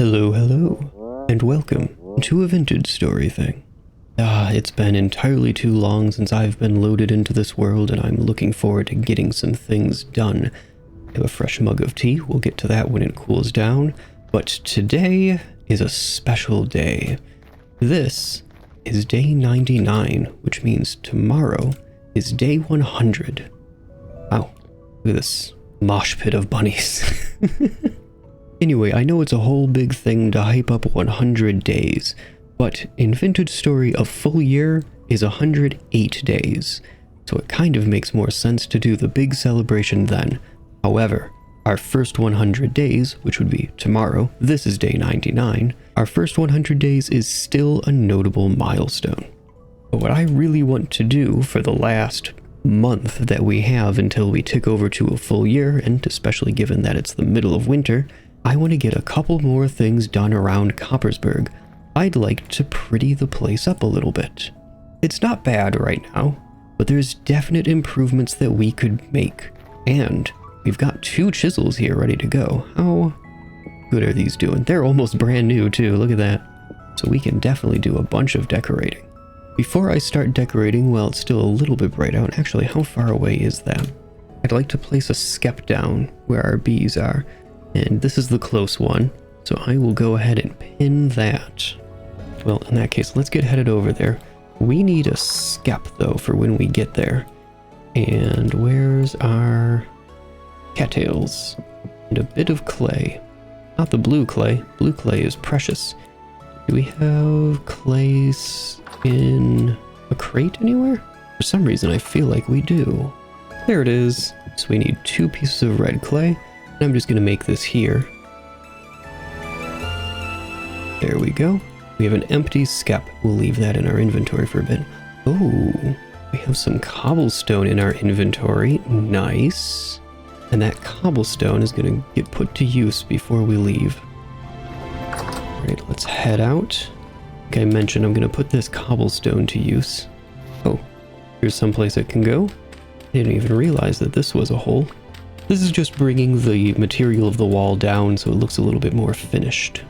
Hello, hello, and welcome to a vintage story thing. It's been entirely too long since I've been loaded into this world, and I'm looking forward to getting some things done. I have a fresh mug of tea, we'll get to that when it cools down, but today is a special day. This is day 99, which means tomorrow is day 100. Wow, look at this mosh pit of bunnies. Anyway, I know it's a whole big thing to hype up 100 days, but in vintage story, a full year is 108 days, so it kind of makes more sense to do the big celebration then. However, our first 100 days, which would be tomorrow, this is day 99, our first 100 days is still a notable milestone. But what I really want to do for the last month that we have until we tick over to a full year, and especially given that it's the middle of winter, I want to get a couple more things done around Coppersburg. I'd like to pretty the place up a little bit. It's not bad right now, but there's definite improvements that we could make. And we've got 2 chisels here ready to go. How good are these doing? They're almost brand new too, look at that. So we can definitely do a bunch of decorating. Before I start decorating, well, it's still a little bit bright out. Actually, how far away is that? I'd like to place a skep down where our bees are. And this is the close one, so I will go ahead and pin that. Well, in that case, let's get headed over there. We need a skep, though, for when we get there. And where's our cattails? And a bit of clay. Not the blue clay. Blue clay is precious. Do we have clay in a crate anywhere? For some reason, I feel like we do. There it is. So we need 2 pieces of red clay. I'm just going to make this here. There we go. We have an empty skep. We'll leave that in our inventory for a bit. Oh, we have some cobblestone in our inventory. Nice. And that cobblestone is going to get put to use before we leave. All right, let's head out. Like I mentioned, I'm going to put this cobblestone to use. Oh, here's someplace it can go. I didn't even realize that this was a hole. This is just bringing the material of the wall down so it looks a little bit more finished.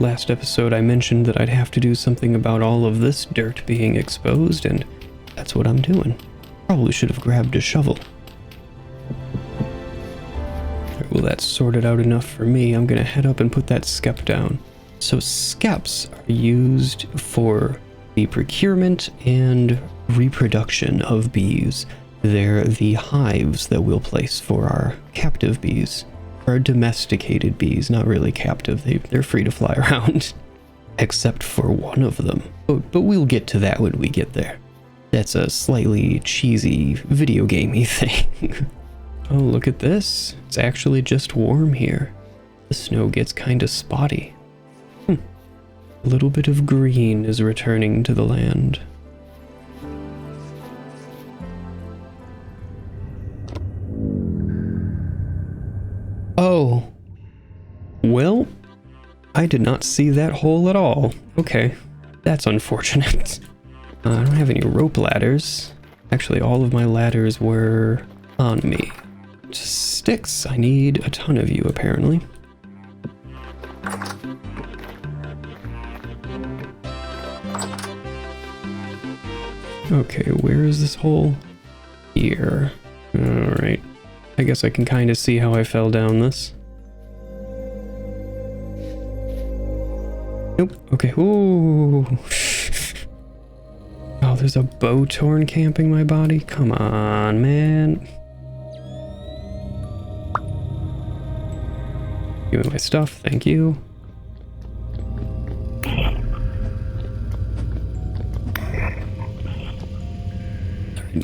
Last episode I mentioned that I'd have to do something about all of this dirt being exposed, and that's what I'm doing. Probably should have grabbed a shovel. Right, well, that's sorted out enough for me. I'm going to head up and put that skep down. So skeps are used for the procurement and reproduction of bees. They're the hives that we'll place for our captive bees. Our domesticated bees, not really captive, they're free to fly around. Except for one of them. But we'll get to that when we get there. That's a slightly cheesy video gamey thing. Oh, look at this. It's actually just warm here. The snow gets kinda spotty. A little bit of green is returning to the land. Oh, well, I did not see that hole at all. Okay, that's unfortunate. I don't have any rope ladders. Actually, all of my ladders were on me. Just sticks. I need a ton of you, apparently. Okay, where is this hole? Here. Alright. I guess I can kind of see how I fell down this. Nope. Okay. Ooh. Oh, there's a bow torn camping my body? Come on, man. Give me my stuff. Thank you.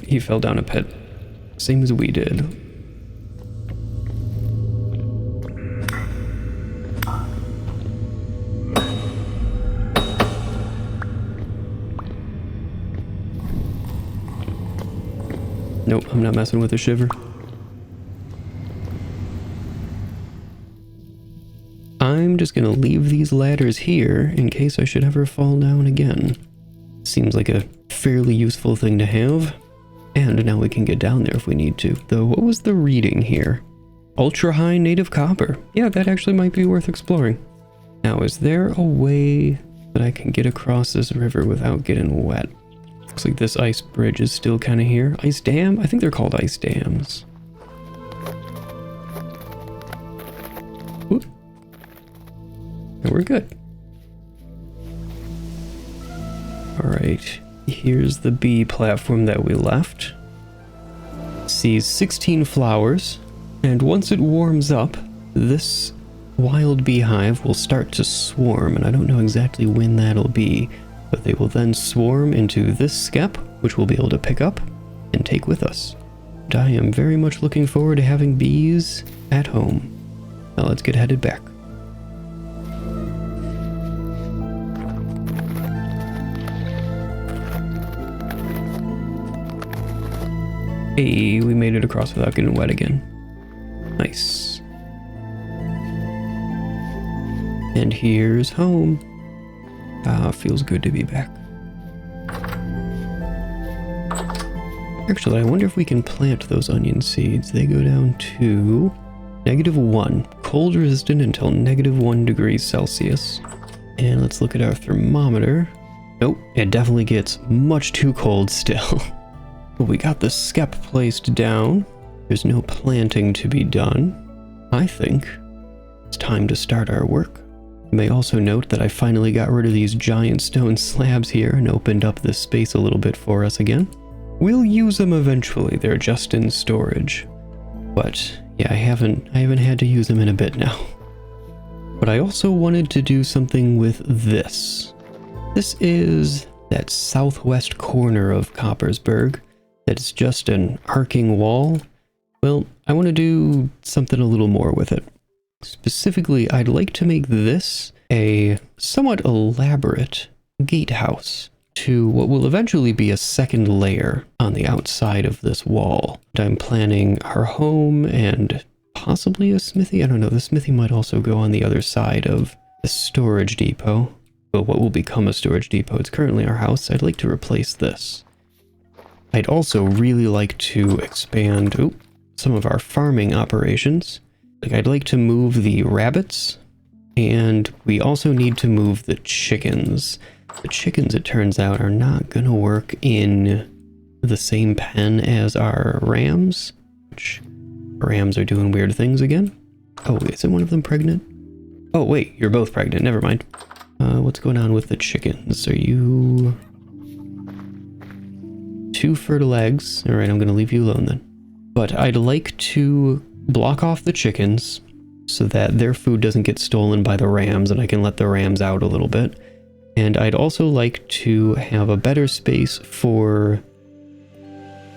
He fell down a pit. Same as we did. Nope, I'm not messing with a shiver. I'm just gonna leave these ladders here in case I should ever fall down again. Seems like a fairly useful thing to have. And now we can get down there if we need to. Though, what was the reading here? Ultra high native copper. Yeah, that actually might be worth exploring. Now, is there a way that I can get across this river without getting wet? Looks like this ice bridge is still kind of here. Ice dam? I think they're called ice dams. Whoop. And we're good. Alright, here's the bee platform that we left. Sees 16 flowers, and once it warms up, this wild beehive will start to swarm, and I don't know exactly when that'll be, but they will then swarm into this skep, which we'll be able to pick up and take with us. And I am very much looking forward to having bees at home. Now let's get headed back. Hey, we made it across without getting wet again. Nice. And here's home. Feels good to be back. Actually, I wonder if we can plant those onion seeds. They go down to -1. Cold resistant until -1 degrees Celsius. And let's look at our thermometer. Nope, it definitely gets much too cold still. But we got the skep placed down. There's no planting to be done. I think it's time to start our work. You may also note that I finally got rid of these giant stone slabs here and opened up this space a little bit for us again. We'll use them eventually, they're just in storage. But yeah, I haven't had to use them in a bit now. But I also wanted to do something with this. This is that southwest corner of Coppersburg. That's just an arcing wall. Well, I want to do something a little more with it. Specifically, I'd like to make this a somewhat elaborate gatehouse to what will eventually be a second layer on the outside of this wall. And I'm planning our home and possibly a smithy. I don't know, the smithy might also go on the other side of the storage depot. But what will become a storage depot? It's currently our house. I'd like to replace this. I'd also really like to expand some of our farming operations. Like, I'd like to move the rabbits, and we also need to move the chickens. The chickens, it turns out, are not going to work in the same pen as our rams, which rams are doing weird things again. Oh, isn't one of them pregnant? Oh, wait, you're both pregnant. Never mind. What's going on with the chickens? Are you... 2 fertile eggs. Alright, I'm going to leave you alone then. But I'd like to block off the chickens so that their food doesn't get stolen by the rams and I can let the rams out a little bit. And I'd also like to have a better space for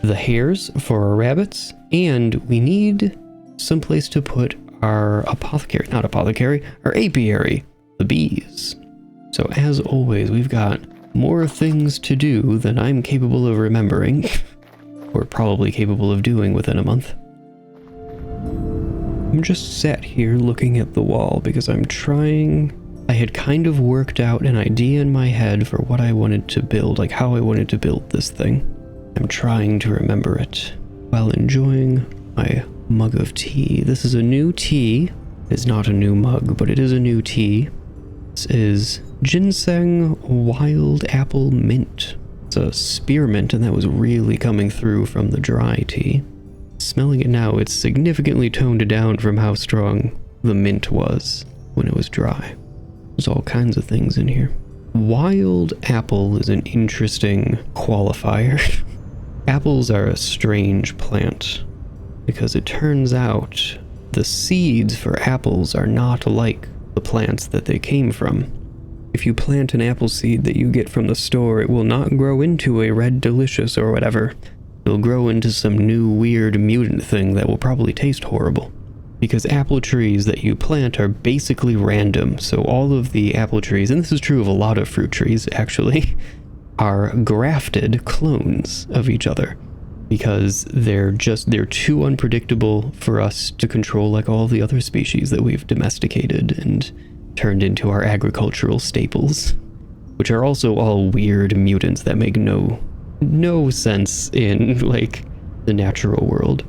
the hares, for our rabbits, and we need some place to put our our apiary, the bees. So as always, we've got more things to do than I'm capable of remembering, or probably capable of doing within a month. I'm just sat here looking at the wall because I had kind of worked out an idea in my head for what I wanted to build, like how I wanted to build this thing. I'm trying to remember it while enjoying my mug of tea. This is a new tea. It's not a new mug, but it is a new tea. This is Ginseng Wild Apple Mint. It's a spearmint, and that was really coming through from the dry tea. Smelling it now, it's significantly toned down from how strong the mint was when it was dry. There's all kinds of things in here. Wild apple is an interesting qualifier. Apples are a strange plant, because it turns out the seeds for apples are not like the plants that they came from. If you plant an apple seed that you get from the store, it will not grow into a red delicious or whatever. It'll grow into some new weird mutant thing that will probably taste horrible. Because apple trees that you plant are basically random, so all of the apple trees, and this is true of a lot of fruit trees actually, are grafted clones of each other. Because they're too unpredictable for us to control like all the other species that we've domesticated and turned into our agricultural staples, which are also all weird mutants that make no sense in like the natural world.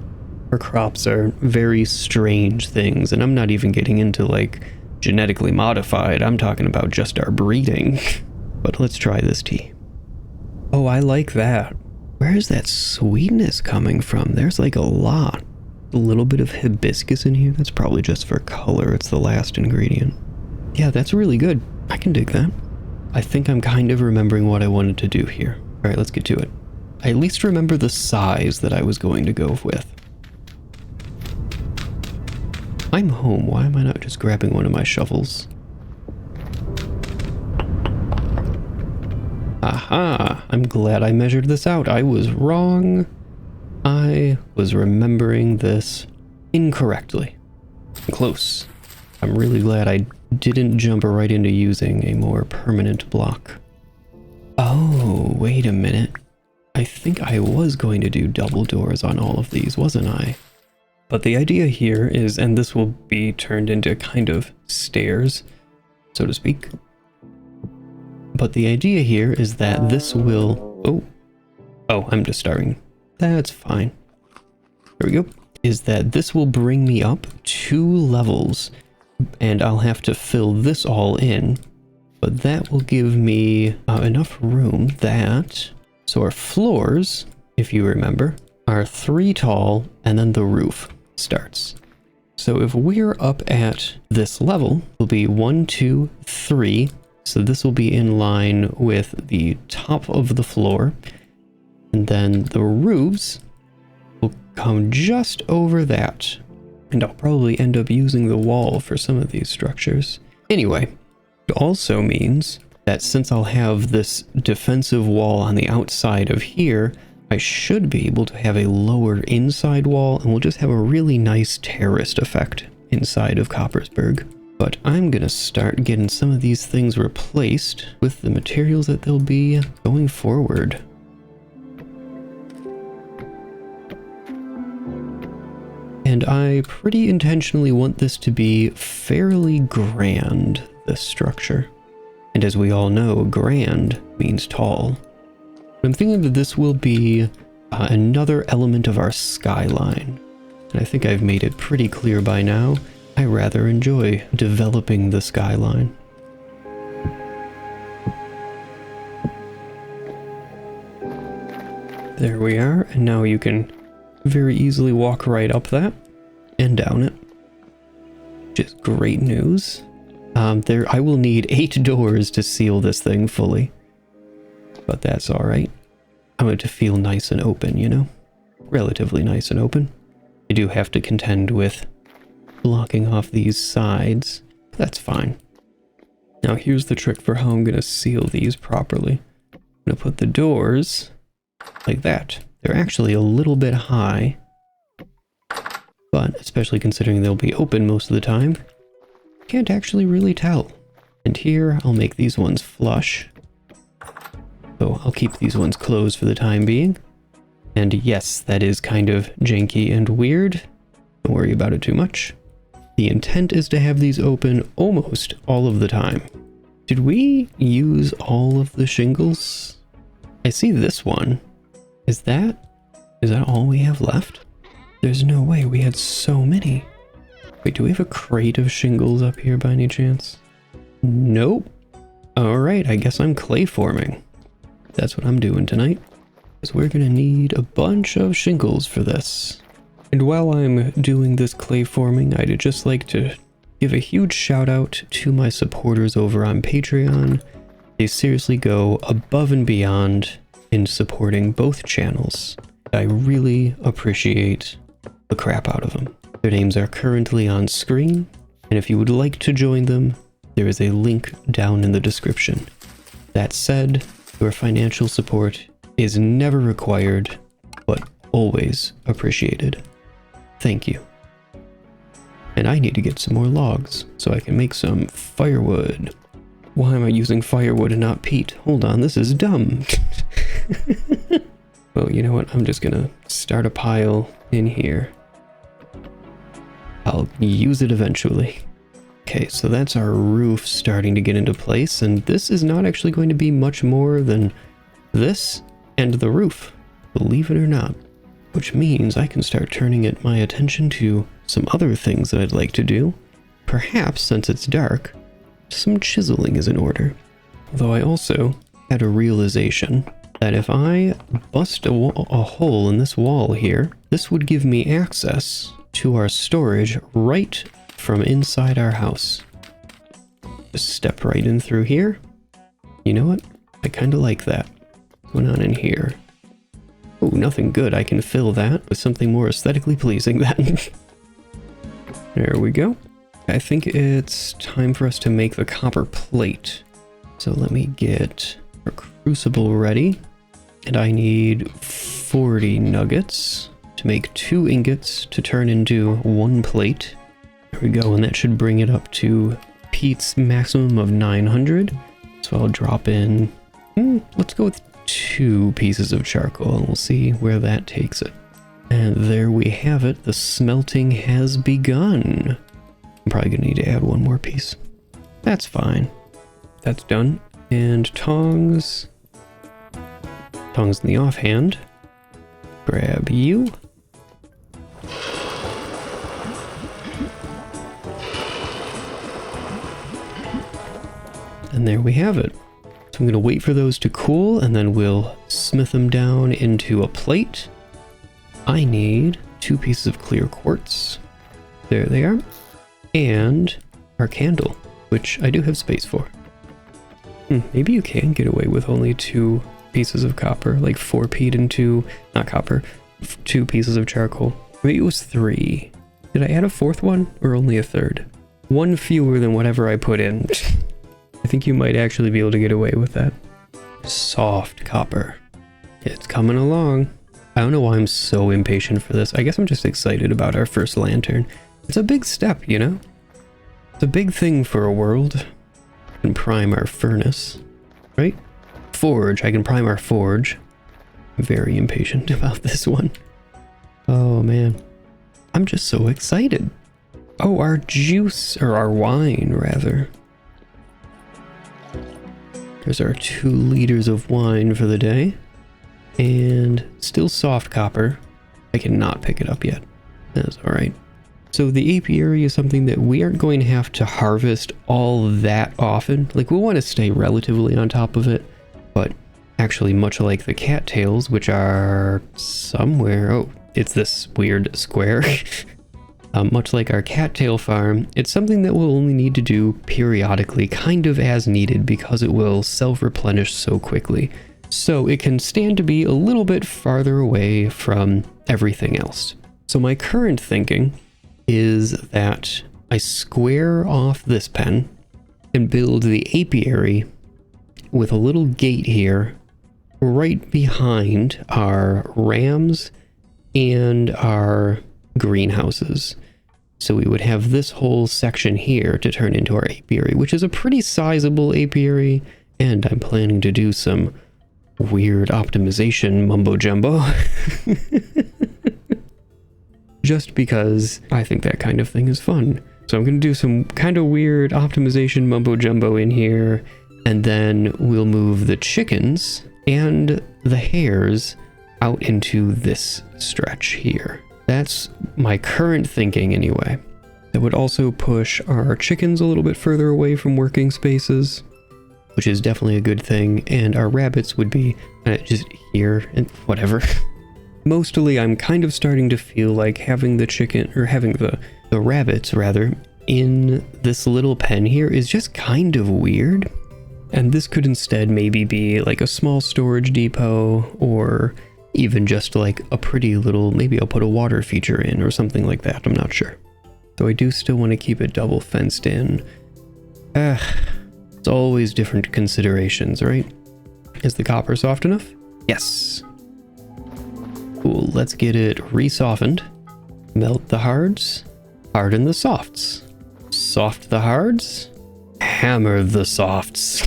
Our crops are very strange things, and I'm not even getting into like genetically modified. I'm talking about just our breeding. But let's try this tea. Oh, I like that. Where is that sweetness coming from? There's like a lot. A little bit of hibiscus in here. That's probably just for color. It's the last ingredient. Yeah, that's really good. I can dig that. I think I'm kind of remembering what I wanted to do here. All right, let's get to it. I at least remember the size that I was going to go with. I'm home. Why am I not just grabbing one of my shovels? Aha! I'm glad I measured this out. I was wrong. I was remembering this incorrectly. Close. I'm really glad I didn't jump right into using a more permanent block. Oh, wait a minute. I think I was going to do double doors on all of these, wasn't I? But the idea here is, and this will be turned into kind of stairs, so to speak. But the idea here is that this will... Oh, I'm just starting. That's fine. There we go. Is that this will bring me up 2 levels, and I'll have to fill this all in. But that will give me enough room that... So our floors, if you remember, are 3 tall, and then the roof starts. So if we're up at this level, it'll be 1, 2, 3. So this will be in line with the top of the floor. And then the roofs will come just over that. And I'll probably end up using the wall for some of these structures. Anyway, it also means that since I'll have this defensive wall on the outside of here, I should be able to have a lower inside wall, and we'll just have a really nice terraced effect inside of Coppersburg. But I'm gonna start getting some of these things replaced with the materials that they'll be going forward. And I pretty intentionally want this to be fairly grand, this structure. And as we all know, grand means tall. I'm thinking that this will be another element of our skyline. And I think I've made it pretty clear by now. I rather enjoy developing the skyline. There we are, and now you can very easily walk right up that and down it. Which is great news. I will need 8 doors to seal this thing fully. But that's alright. I want it to feel nice and open, you know? Relatively nice and open. I do have to contend with blocking off these sides. That's fine. Now here's the trick for how I'm going to seal these properly. I'm going to put the doors like that. They're actually a little bit high, but especially considering they'll be open most of the time, can't actually really tell. And here I'll make these ones flush. So I'll keep these ones closed for the time being. And yes, that is kind of janky and weird. Don't worry about it too much. The intent is to have these open almost all of the time. Did we use all of the shingles? I see this one. Is that all we have left? There's no way we had so many. Wait, do we have a crate of shingles up here by any chance? Nope. Alright, I guess I'm clay forming. That's what I'm doing tonight. Because we're gonna need a bunch of shingles for this. And while I'm doing this clay forming, I'd just like to give a huge shout out to my supporters over on Patreon. They seriously go above and beyond in supporting both channels. I really appreciate the crap out of them. Their names are currently on screen, and if you would like to join them, there is a link down in the description. That said, your financial support is never required, but always appreciated. Thank you. And I need to get some more logs so I can make some firewood. Why am I using firewood and not peat? Hold on, this is dumb. Well, you know what? I'm just gonna start a pile in here. I'll use it eventually. Okay, so that's our roof starting to get into place, and this is not actually going to be much more than this and the roof, believe it or not. Which means I can start turning my attention to some other things that I'd like to do. perhaps, since it's dark, some chiseling is in order. Though I also had a realization that if I bust a hole in this wall here, this would give me access to our storage right from inside our house. Just step right in through here. You know what? I kind of like that. What's going on in here? Oh, nothing good. I can fill that with something more aesthetically pleasing then. There we go. I think it's time for us to make the copper plate. So let me get our crucible ready. And I need 40 nuggets to make 2 ingots to turn into 1 plate. There we go, and that should bring it up to Pete's maximum of 900. So I'll drop in, let's go with 2 pieces of charcoal, and we'll see where that takes it. And there we have it, the smelting has begun. I'm probably gonna need to add 1 more piece. That's fine. That's done. And tongs. Tongs in the offhand. Grab you. And there we have it. So I'm going to wait for those to cool, and then we'll smith them down into a plate. I need 2 pieces of clear quartz. There they are. And our candle, which I do have space for. Maybe you can get away with only 2 pieces of copper, like 4 peat and 2, not copper, 2 pieces of charcoal. Maybe it was 3. Did I add a 4th one, or only a 3rd? 1 fewer than whatever I put in. I think you might actually be able to get away with that. Soft copper. It's coming along. I don't know why I'm so impatient for this. I guess I'm just excited about our first lantern. It's a big step, you know? It's a big thing for a world. I can prime our furnace, right? Forge. I can prime our forge. I'm very impatient about this one. Oh man. I'm just so excited. Oh, our juice, or our wine rather. There's our 2 liters of wine for the day. And still soft copper. I cannot pick it up yet. That's alright. So the apiary is something that we aren't going to have to harvest all that often. Like, we'll want to stay relatively on top of it. But actually, much like the cattails, which are somewhere... Oh, it's this weird square. Much like our cattail farm, it's something that we'll only need to do periodically, kind of as needed, because it will self-replenish so quickly. So it can stand to be a little bit farther away from everything else. So my current thinking is that I square off this pen and build the apiary with a little gate here right behind our rams and our greenhouses. So we would have this whole section here to turn into our apiary, which is a pretty sizable apiary, and I'm planning to do some weird optimization mumbo jumbo. Just because I think that kind of thing is fun. So I'm going to do some kind of weird optimization mumbo jumbo in here, and then we'll move the chickens and the hares out into this stretch here. That's my current thinking anyway. That would also push our chickens a little bit further away from working spaces, which is definitely a good thing, and our rabbits would be just here and whatever. Mostly I'm kind of starting to feel like having the chicken, or having the rabbits rather, in this little pen here is just kind of weird. And this could instead maybe be like a small storage depot, or even just like a pretty little, maybe I'll put a water feature in or something like that, I'm not sure. So I do still want to keep it double fenced in. It's always different considerations, right? Is the copper soft enough? Yes. Cool, let's get it re-softened. Melt the hards, harden the softs. Soft the hards, hammer the softs.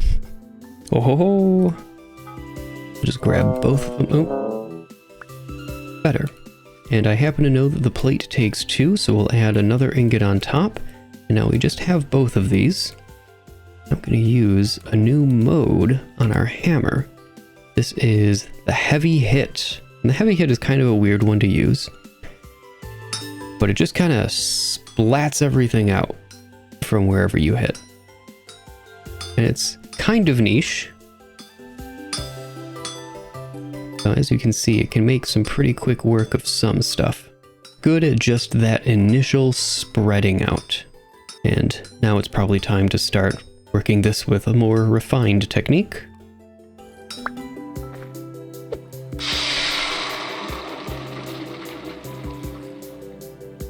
Oh ho ho. Just grab both of them. Oh. Better. And I happen to know that the plate takes 2, so we'll add another ingot on top. And now we just have both of these. I'm going to use a new mode on our hammer. This is the heavy hit. And the heavy hit is kind of a weird one to use, but it just kind of splats everything out. from wherever you hit. And it's kind of niche. So as you can see, it can make some pretty quick work of some stuff. Good at just that initial spreading out. And now it's probably time to start working this with a more refined technique.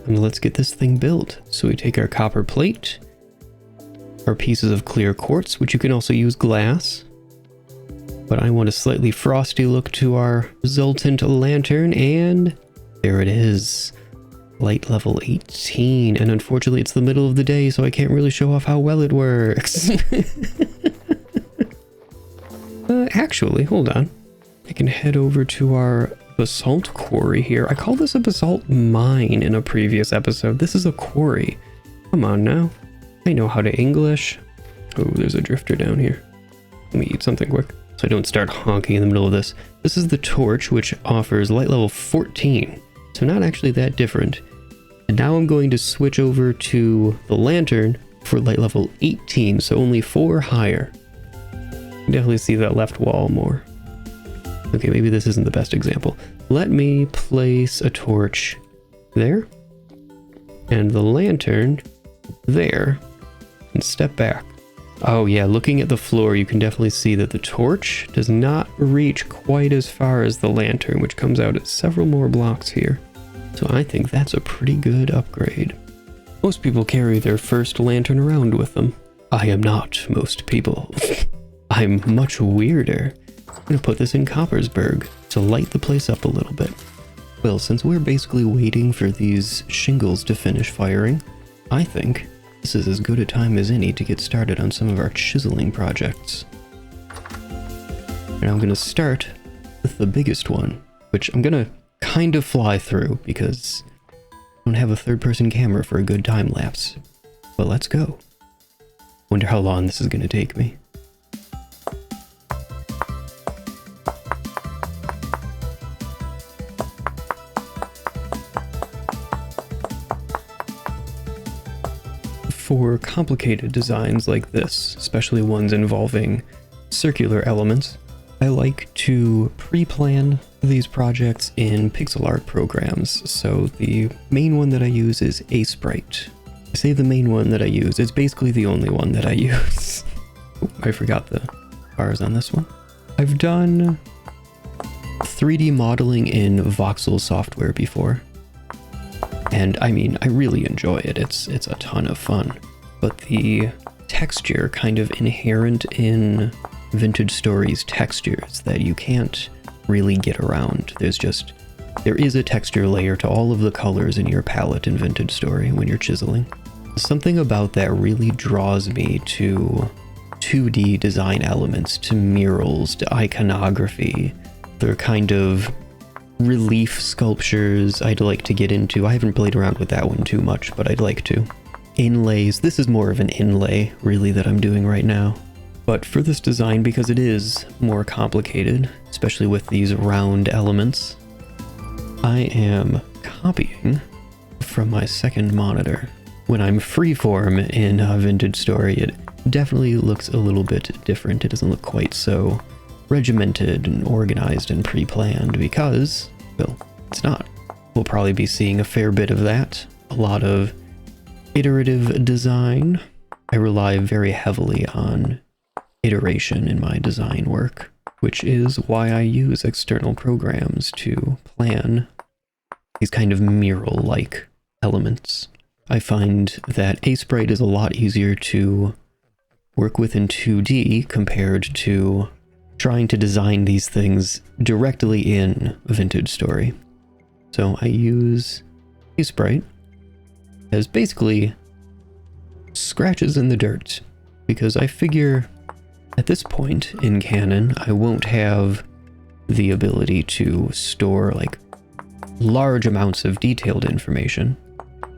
And let's get this thing built. So we take our copper plate, our pieces of clear quartz, which you can also use glass. But I want a slightly frosty look to our resultant lantern, and there it is. Light level 18, and unfortunately it's the middle of the day, so I can't really show off how well it works. Actually, hold on. I can head over to our basalt quarry here. I called this a basalt mine in a previous episode. This is a quarry. Come on now. I know how to English. Oh, there's a drifter down here. Let me eat something quick so I don't start honking in the middle of this. This is the torch, which offers light level 14. So not actually that different. And now I'm going to switch over to the lantern for light level 18, so only 4 higher. You can definitely see that left wall more. Okay, maybe this isn't the best example. Let me place a torch there, and the lantern there, and step back. Oh yeah, looking at the floor, you can definitely see that the torch does not reach quite as far as the lantern, which comes out at several more blocks here. So I think that's a pretty good upgrade. Most people carry their first lantern around with them. I am not most people. I'm much weirder. I'm gonna put this in Coppersburg to light the place up a little bit. Well, since we're basically waiting for these shingles to finish firing, I think this is as good a time as any to get started on some of our chiseling projects. And I'm gonna start with the biggest one, which I'm gonna kind of fly through because I don't have a third-person camera for a good time lapse. But let's go. Wonder how long this is gonna take me. For complicated designs like this, especially ones involving circular elements, I like to pre-plan these projects in pixel art programs. So the main one that I use is Sprite. I say the main one that I use, it's basically the only one that I use. Oh, I forgot the bars on this one. I've done 3D modeling in voxel software before. And I mean, I really enjoy it. It's a ton of fun. But the texture kind of inherent in Vintage Stories textures that you can't really get around. There is a texture layer to all of the colors in your palette in Vintage Story when you're chiseling. Something about that really draws me to 2D design elements, to murals, to iconography. They're kind of relief sculptures I'd like to get into. I haven't played around with that one too much, but I'd like to. Inlays. This is more of an inlay, really, that I'm doing right now. But for this design, because it is more complicated, especially with these round elements, I am copying from my second monitor. When I'm freeform in Vintage Story, it definitely looks a little bit different. It doesn't look quite so regimented and organized and pre-planned because, well, it's not. We'll probably be seeing a fair bit of that. A lot of iterative design. I rely very heavily on iteration in my design work, which is why I use external programs to plan these kind of mural-like elements. I find that Sprite is a lot easier to work with in 2D compared to trying to design these things directly in Vintage Story. So I use Sprite as basically scratches in the dirt, because I figure at this point in canon, I won't have the ability to store like large amounts of detailed information.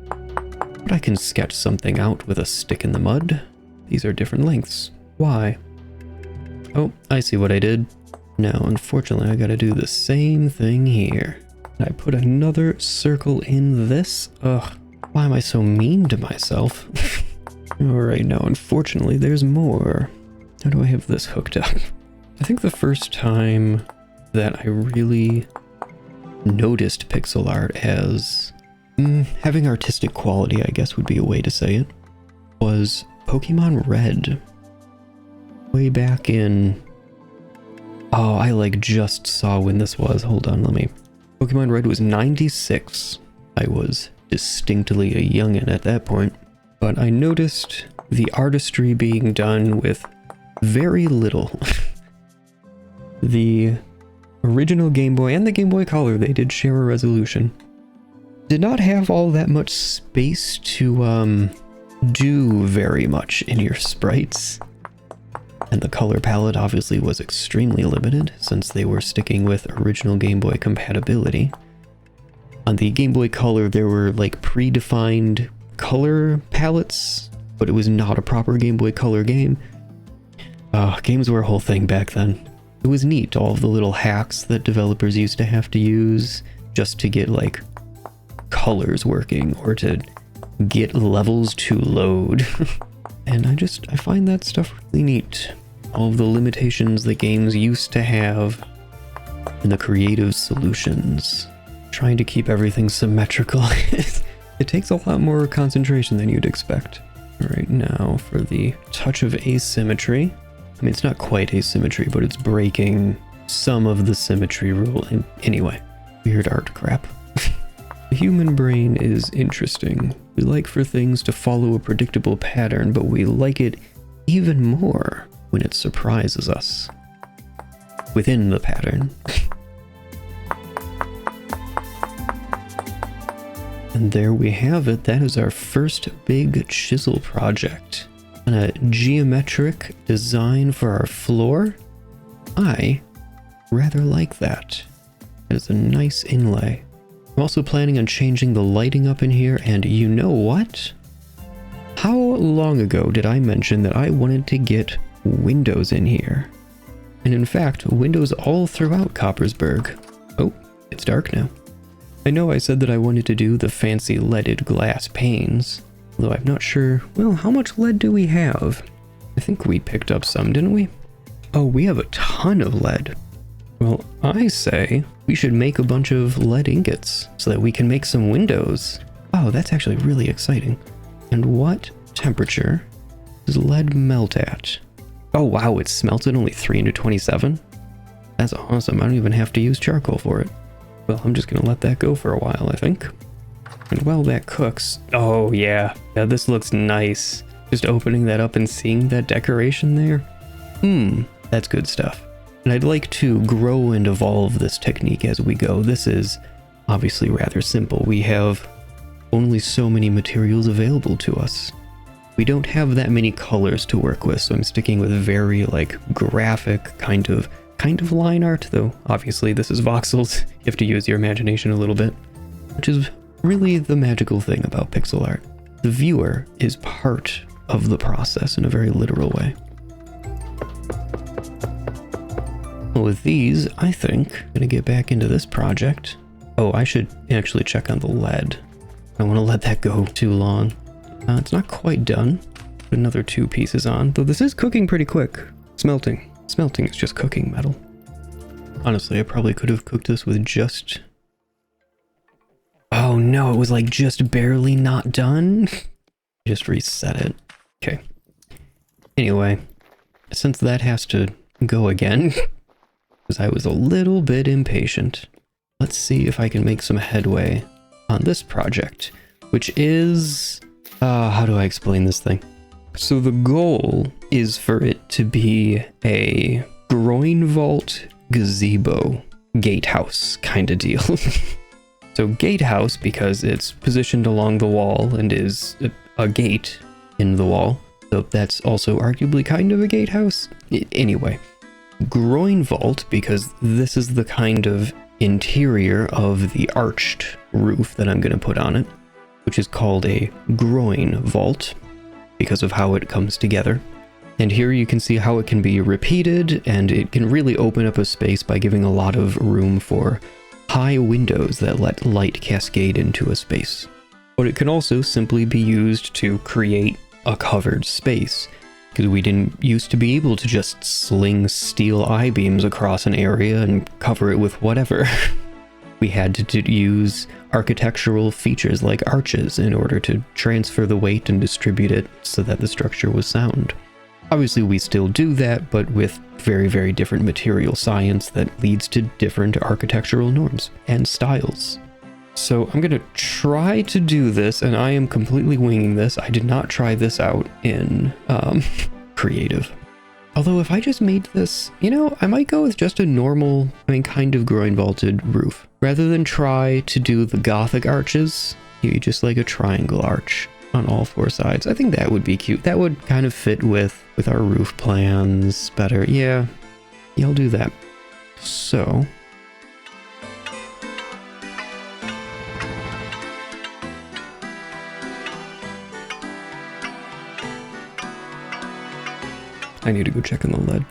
But I can sketch something out with a stick in the mud. These are different lengths. Why? Oh, I see what I did. Now, unfortunately, I gotta do the same thing here. I put another circle in this. Ugh, why am I so mean to myself? Alright, now unfortunately there's more. How do I have this hooked up? I think the first time that I really noticed pixel art as having artistic quality, I guess would be a way to say it, was Pokemon Red. Way back in... Oh, I like just saw when this was. Hold on, let me... Pokemon Red was 96. I was distinctly a youngin' at that point. But I noticed the artistry being done with very little. The original Game Boy and the Game Boy Color, they did share a resolution. Did not have all that much space to do very much in your sprites. And the color palette obviously was extremely limited since they were sticking with original Game Boy compatibility. On the Game Boy Color there were like predefined color palettes, but it was not a proper Game Boy Color game. Games were a whole thing back then. It was neat, all of the little hacks that developers used to have to use just to get like colors working or to get levels to load. And I find that stuff really neat. All of the limitations that games used to have and the creative solutions. Trying to keep everything symmetrical. It takes a lot more concentration than you'd expect. Right now for the touch of asymmetry. I mean, it's not quite asymmetry, but it's breaking some of the symmetry rule. And anyway, weird art crap. The human brain is interesting. We like for things to follow a predictable pattern, but we like it even more when it surprises us within the pattern. And there we have it. That is our first big chisel project. And a geometric design for our floor. I rather like that. That is a nice inlay. I'm also planning on changing the lighting up in here, and you know what? How long ago did I mention that I wanted to get windows in here? And in fact, windows all throughout Coppersburg. Oh, it's dark now. I know I said that I wanted to do the fancy leaded glass panes, although I'm not sure, well, how much lead do we have? I think we picked up some, didn't we? Oh, we have a ton of lead. Well, I say we should make a bunch of lead ingots so that we can make some windows. Oh, that's actually really exciting. And what temperature does lead melt at? Oh wow, it smelts at only 327? That's awesome. I don't even have to use charcoal for it. Well, I'm just gonna let that go for a while, I think. And while that cooks... Oh yeah, this looks nice. Just opening that up and seeing that decoration there. That's good stuff. And I'd like to grow and evolve this technique as we go. This is obviously rather simple. We have only so many materials available to us. We don't have that many colors to work with, so I'm sticking with very like graphic kind of line art, though obviously this is voxels. You have to use your imagination a little bit, which is really the magical thing about pixel art. The viewer is part of the process in a very literal way. With these, I think I'm gonna get back into this project. Oh, I should actually check on the lead. I don't want to let that go too long. It's not quite done. Put another 2 pieces on, though this is cooking pretty quick. Smelting is just cooking metal. Honestly, I probably could have cooked this with just... Oh no, it was like just barely not done. Just reset it. Okay. Anyway, since that has to go again, because I was a little bit impatient, let's see if I can make some headway on this project, which is... how do I explain this thing? So the goal is for it to be a groin vault gazebo gatehouse kind of deal. So gatehouse because it's positioned along the wall and is a gate in the wall. So that's also arguably kind of a gatehouse. Anyway, groin vault because this is the kind of interior of the arched roof that I'm going to put on it, which is called a groin vault because of how it comes together. And here you can see how it can be repeated, and it can really open up a space by giving a lot of room for high windows that let light cascade into a space. But it can also simply be used to create a covered space, because we didn't used to be able to just sling steel I-beams across an area and cover it with whatever. We had to use architectural features like arches in order to transfer the weight and distribute it so that the structure was sound. Obviously, we still do that, but with very, very different material science that leads to different architectural norms and styles. So I'm going to try to do this, and I am completely winging this. I did not try this out in creative. Although if I just made this, you know, I might go with just a normal, kind of groin vaulted roof. Rather than try to do the Gothic arches, you just like a triangle arch on all four sides. I think that would be cute. That would kind of fit with our roof plans better. Yeah, I'll do that. So... I need to go check on the lead.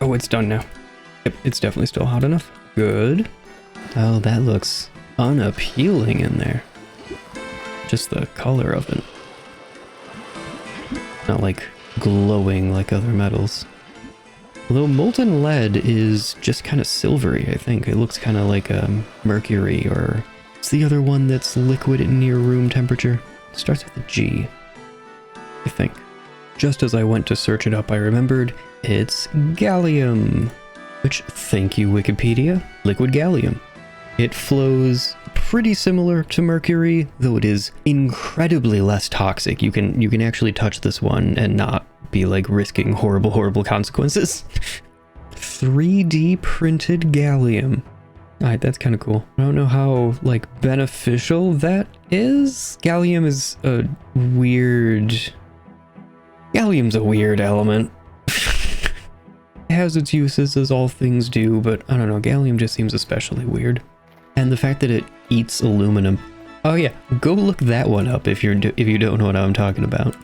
Oh, it's done now. Yep, it's definitely still hot enough. Good. Oh, that looks unappealing in there. Just the color of it. Not like glowing like other metals. Although molten lead is just kind of silvery, I think. It looks kind of like mercury, or... It's the other one that's liquid at near room temperature. It starts with a G, I think. Just as I went to search it up, I remembered it's gallium. Which, thank you Wikipedia, liquid gallium. It flows pretty similar to mercury, though it is incredibly less toxic. You can actually touch this one and not be like risking horrible consequences. 3D printed gallium. Alright, that's kind of cool. I don't know how like beneficial that is. Gallium's a weird element. It has its uses, as all things do, but I don't know, gallium just seems especially weird. And the fact that it eats aluminum. Oh yeah, go look that one up if you don't know what I'm talking about.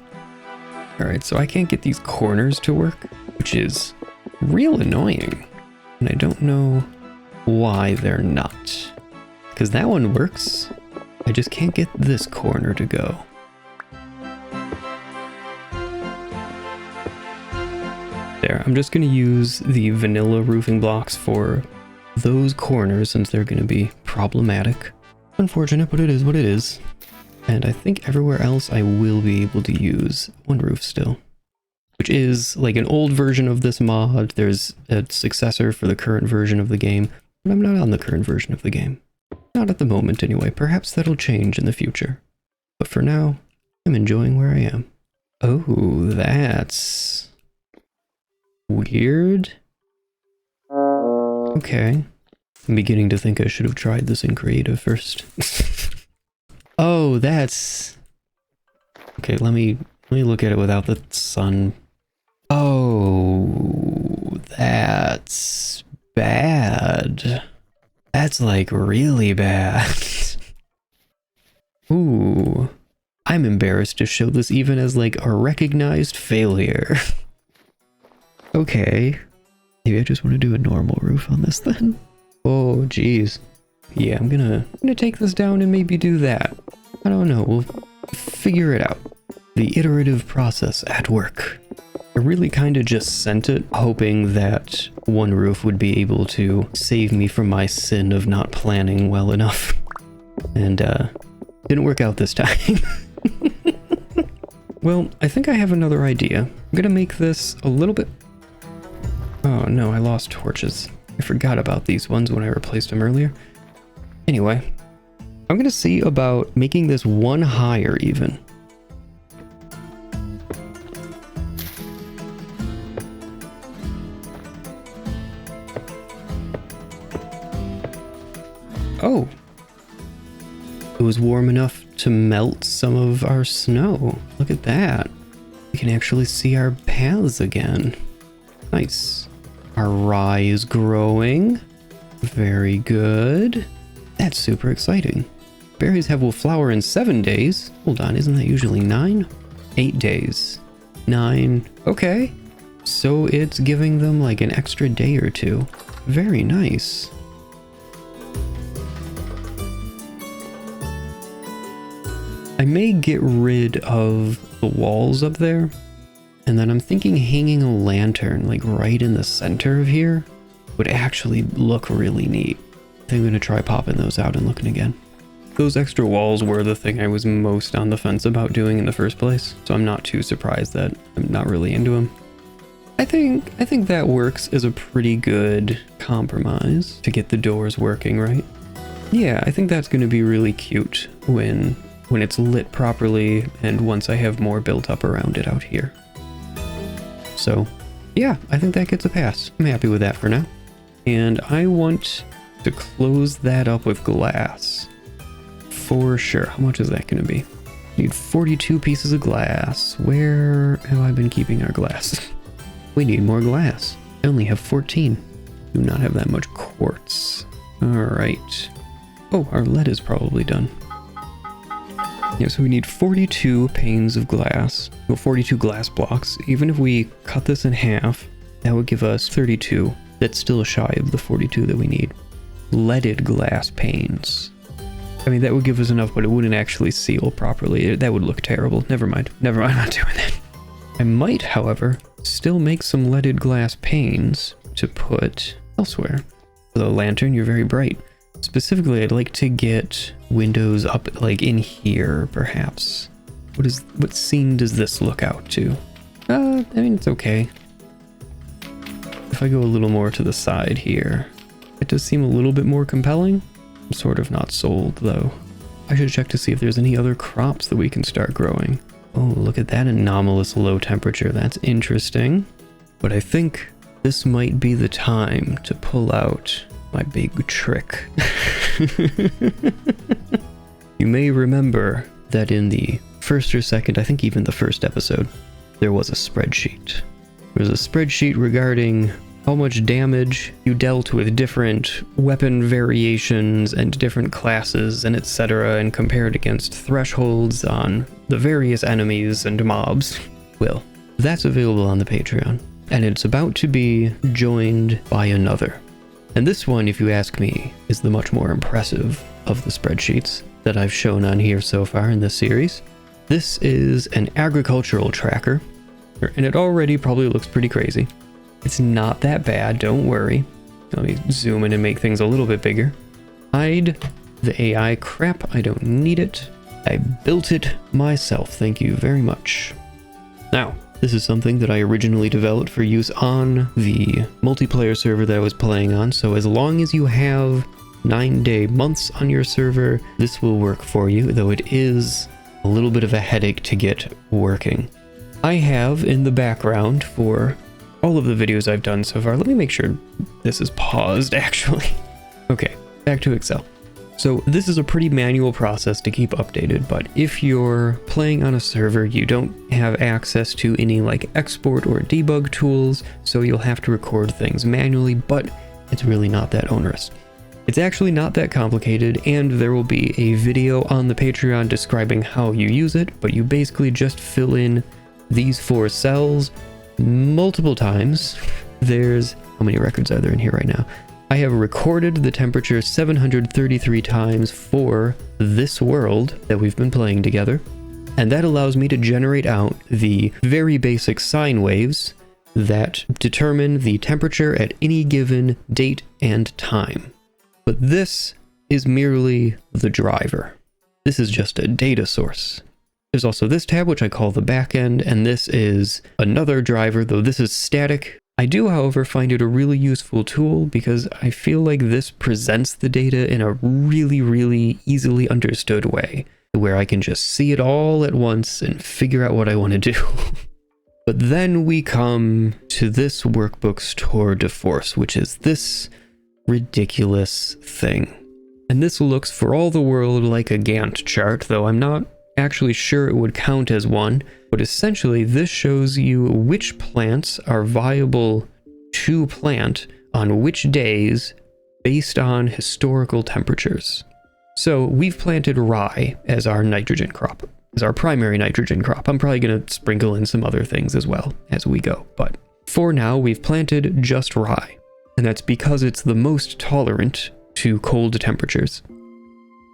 Alright, so I can't get these corners to work, which is real annoying. And I don't know why they're not. Because that one works. I just can't get this corner to go. There, I'm just going to use the vanilla roofing blocks for those corners since they're going to be problematic. Unfortunate, but it is what it is. And I think everywhere else I will be able to use one roof still. Which is like an old version of this mod. There's a successor for the current version of the game, but I'm not on the current version of the game. Not at the moment anyway. Perhaps that'll change in the future. But for now, I'm enjoying where I am. Oh, that's... weird. Okay. I'm beginning to think I should have tried this in creative first. Oh, that's... Okay, let me look at it without the sun. Oh, that's bad. That's like really bad. Ooh. I'm embarrassed to show this even as like a recognized failure. Okay. Maybe I just want to do a normal roof on this then. Oh, geez. Yeah, I'm gonna take this down and maybe do that. I don't know, we'll figure it out. The iterative process at work. I really kind of just sent it, hoping that one roof would be able to save me from my sin of not planning well enough. And, didn't work out this time. Well, I think I have another idea. I'm gonna make this a little bit... Oh no, I lost torches. I forgot about these ones when I replaced them earlier. Anyway, I'm gonna see about making this one higher even. Oh. It was warm enough to melt some of our snow. Look at that. We can actually see our paths again. Nice. Our rye is growing. Very good. That's super exciting. Berries will flower in 7 days. Hold on, isn't that usually 9? 8 days. 9. Okay. So it's giving them like an extra day or two. Very nice. I may get rid of the walls up there. And then I'm thinking hanging a lantern like right in the center of here would actually look really neat. I think I'm going to try popping those out and looking again. Those extra walls were the thing I was most on the fence about doing in the first place, so I'm not too surprised that I'm not really into them. I think that works as a pretty good compromise to get the doors working, right? Yeah, I think that's going to be really cute when it's lit properly and once I have more built up around it out here. So yeah, I think that gets a pass. I'm happy with that for now. And I want to close that up with glass. For sure. How much is that going to be? Need 42 pieces of glass. Where have I been keeping our glass? We need more glass. I only have 14. Do not have that much quartz. Alright. Oh, our lead is probably done. Yeah, so we need 42 panes of glass. Well, 42 glass blocks. Even if we cut this in half, that would give us 32. That's still shy of the 42 that we need. Leaded glass panes. I mean, that would give us enough, but it wouldn't actually seal properly. That would look terrible. Never mind. Never mind, I'm not doing that. I might, however, still make some leaded glass panes to put elsewhere. For the lantern, you're very bright. Specifically, I'd like to get windows up, like in here, perhaps. What scene does this look out to? I mean, it's okay. If I go a little more to the side here, it does seem a little bit more compelling. I'm sort of not sold, though. I should check to see if there's any other crops that we can start growing. Oh, look at that anomalous low temperature. That's interesting. But I think this might be the time to pull out my big trick. You may remember that in the first or second, I think even the first episode, there was a spreadsheet. There was a spreadsheet regarding how much damage you dealt with different weapon variations and different classes and etc. and compared against thresholds on the various enemies and mobs. Well, that's available on the Patreon, and it's about to be joined by another. And this one, if you ask me, is the much more impressive of the spreadsheets that I've shown on here so far in this series. This is an agricultural tracker, and it already probably looks pretty crazy. It's not that bad, don't worry. Let me zoom in and make things a little bit bigger. Hide the AI crap, I don't need it. I built it myself, thank you very much. Now, this is something that I originally developed for use on the multiplayer server that I was playing on, so as long as you have 9-day months on your server, this will work for you, though it is a little bit of a headache to get working. I have in the background for all of the videos I've done so far, let me make sure this is paused actually. Okay, back to Excel. So this is a pretty manual process to keep updated, but if you're playing on a server, you don't have access to any like export or debug tools, so you'll have to record things manually, but it's really not that onerous. It's actually not that complicated, and there will be a video on the Patreon describing how you use it, but you basically just fill in these 4 cells multiple times. There's, how many records are there in here right now? I have recorded the temperature 733 times for this world that we've been playing together, and that allows me to generate out the very basic sine waves that determine the temperature at any given date and time. But this is merely the driver. This is just a data source. There's also this tab, which I call the backend, and this is another driver, though this is static. I do, however, find it a really useful tool because I feel like this presents the data in a really, really easily understood way, where I can just see it all at once and figure out what I want to do. But then we come to this workbook's tour de force, which is this ridiculous thing. And this looks for all the world like a Gantt chart, though I'm not actually sure it would count as one, but essentially this shows you which plants are viable to plant on which days based on historical temperatures. So we've planted rye as our nitrogen crop, as our primary nitrogen crop. I'm probably going to sprinkle in some other things as well as we go, but for now we've planted just rye, and that's because it's the most tolerant to cold temperatures.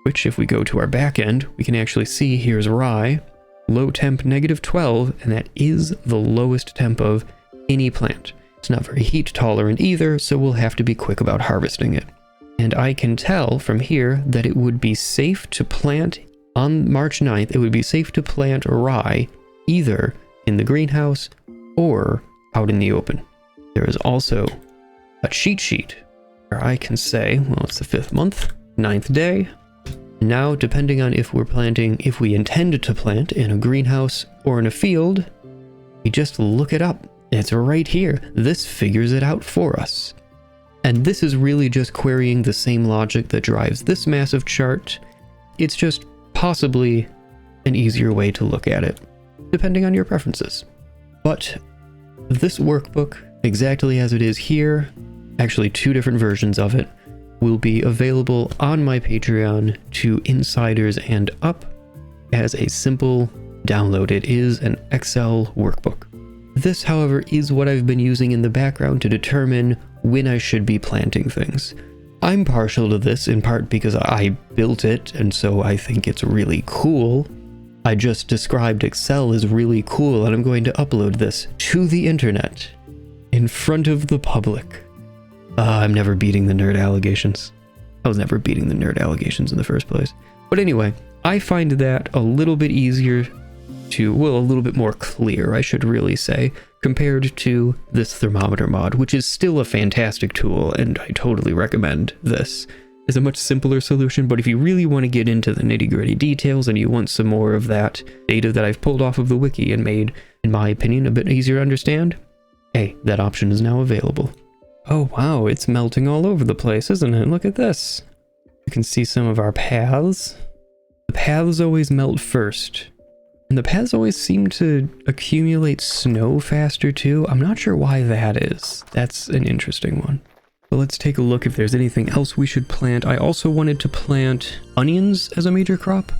Which, if we go to our back end, we can actually see here's rye, low temp -12, and that is the lowest temp of any plant. It's not very heat tolerant either, so we'll have to be quick about harvesting it. And I can tell from here that it would be safe to plant on March 9th, it would be safe to plant rye either in the greenhouse or out in the open. There is also a cheat sheet where I can say, well, it's the 5th month, 9th day. Now, depending on if we intend to plant in a greenhouse or in a field, we just look it up. It's right here. This figures it out for us. And this is really just querying the same logic that drives this massive chart. It's just possibly an easier way to look at it, depending on your preferences. But this workbook, exactly as it is here, actually 2 different versions of it, will be available on my Patreon to insiders and up as a simple download. It is an Excel workbook. This, however, is what I've been using in the background to determine when I should be planting things. I'm partial to this in part because I built it, and so I think it's really cool. I just described Excel as really cool, and I'm going to upload this to the internet in front of the public. I'm never beating the nerd allegations. I was never beating the nerd allegations in the first place. But anyway, I find that a little bit easier to, well, a little bit more clear, I should really say, compared to this thermometer mod, which is still a fantastic tool, and I totally recommend this. It's a much simpler solution, but if you really want to get into the nitty-gritty details and you want some more of that data that I've pulled off of the wiki and made, in my opinion, a bit easier to understand, hey, that option is now available. Oh wow, it's melting all over the place, isn't it? Look at this. You can see some of our paths. The paths always melt first. And the paths always seem to accumulate snow faster too. I'm not sure why that is. That's an interesting one. But let's take a look if there's anything else we should plant. I also wanted to plant onions as a major crop.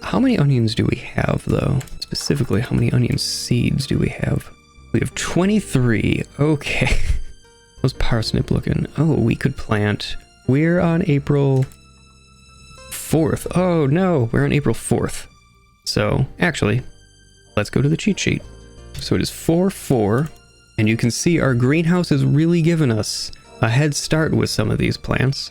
How many onions do we have though? Specifically, how many onion seeds do we have? We have 23. Okay. How's parsnip looking? Oh, we could plant. We're on April 4th. Oh no, we're on April 4th. So actually, let's go to the cheat sheet. So it is 4-4, and you can see our greenhouse is really giving us a head start with some of these plants.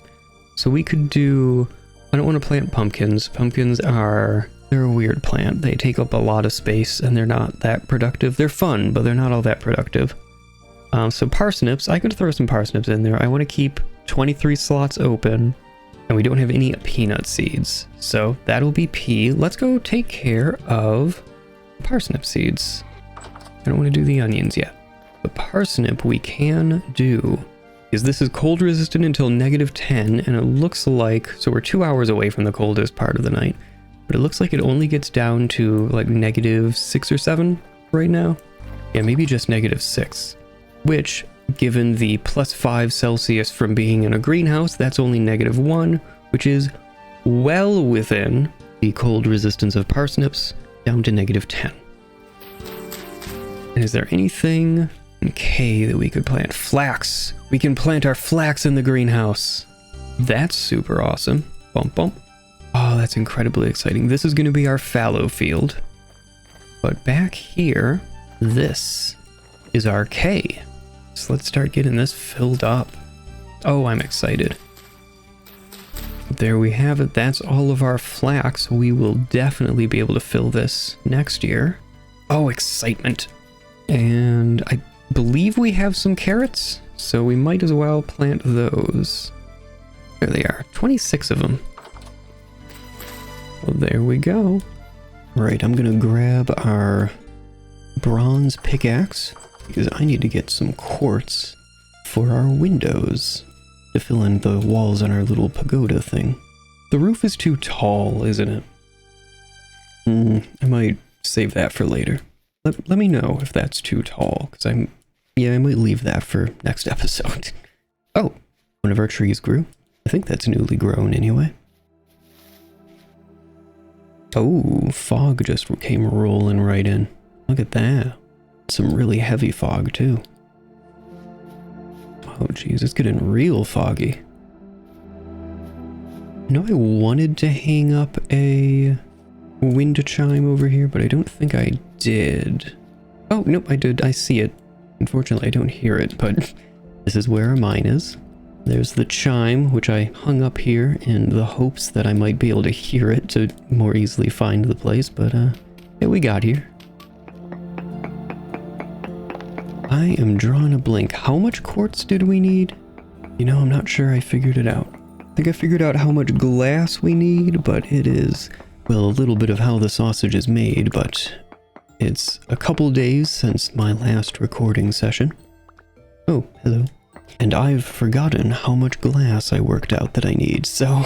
So we could do, I don't want to plant pumpkins. Pumpkins they're a weird plant. They take up a lot of space and they're not that productive. They're fun, but they're not all that productive. So parsnips, I could throw some parsnips in there. I want to keep 23 slots open, and we don't have any peanut seeds. So that'll be P. Let's go take care of parsnip seeds. I don't want to do the onions yet. The parsnip we can do, is this is cold resistant until -10, and it looks like, so we're 2 hours away from the coldest part of the night, but it looks like it only gets down to like -6 or 7 right now. Yeah, maybe just -6, which, given the +5 Celsius from being in a greenhouse, that's only -1, which is well within the cold resistance of parsnips, down to -10. And is there anything in K that we could plant? Flax! We can plant our flax in the greenhouse. That's super awesome. Bump, bump. Oh, that's incredibly exciting. This is going to be our fallow field. But back here, this is our K. So let's start getting this filled up. Oh, I'm excited. There we have it. That's all of our flax. We will definitely be able to fill this next year. Oh, excitement. And I believe we have some carrots, so we might as well plant those. There they are, 26 of them. Well, there we go. Right, I'm gonna grab our bronze pickaxe because I need to get some quartz for our windows to fill in the walls on our little pagoda thing. The roof is too tall, isn't it? I might save that for later. Let me know if that's too tall, because I might leave that for next episode. Oh, one of our trees grew. I think that's newly grown anyway. Oh, fog just came rolling right in. Look at that. Some really heavy fog too. Oh geez, it's getting real foggy. I know I wanted to hang up a wind chime over here, but I don't think I did. Oh, nope, I did. I see it. Unfortunately, I don't hear it, but this is where our mine is. There's the chime, which I hung up here in the hopes that I might be able to hear it to more easily find the place, but yeah, we got here. I am drawing a blank. How much quartz did we need? You know, I'm not sure I figured it out. I think I figured out how much glass we need, but it is, well, a little bit of how the sausage is made, but it's a couple days since my last recording session. Oh, hello. And I've forgotten how much glass I worked out that I need, so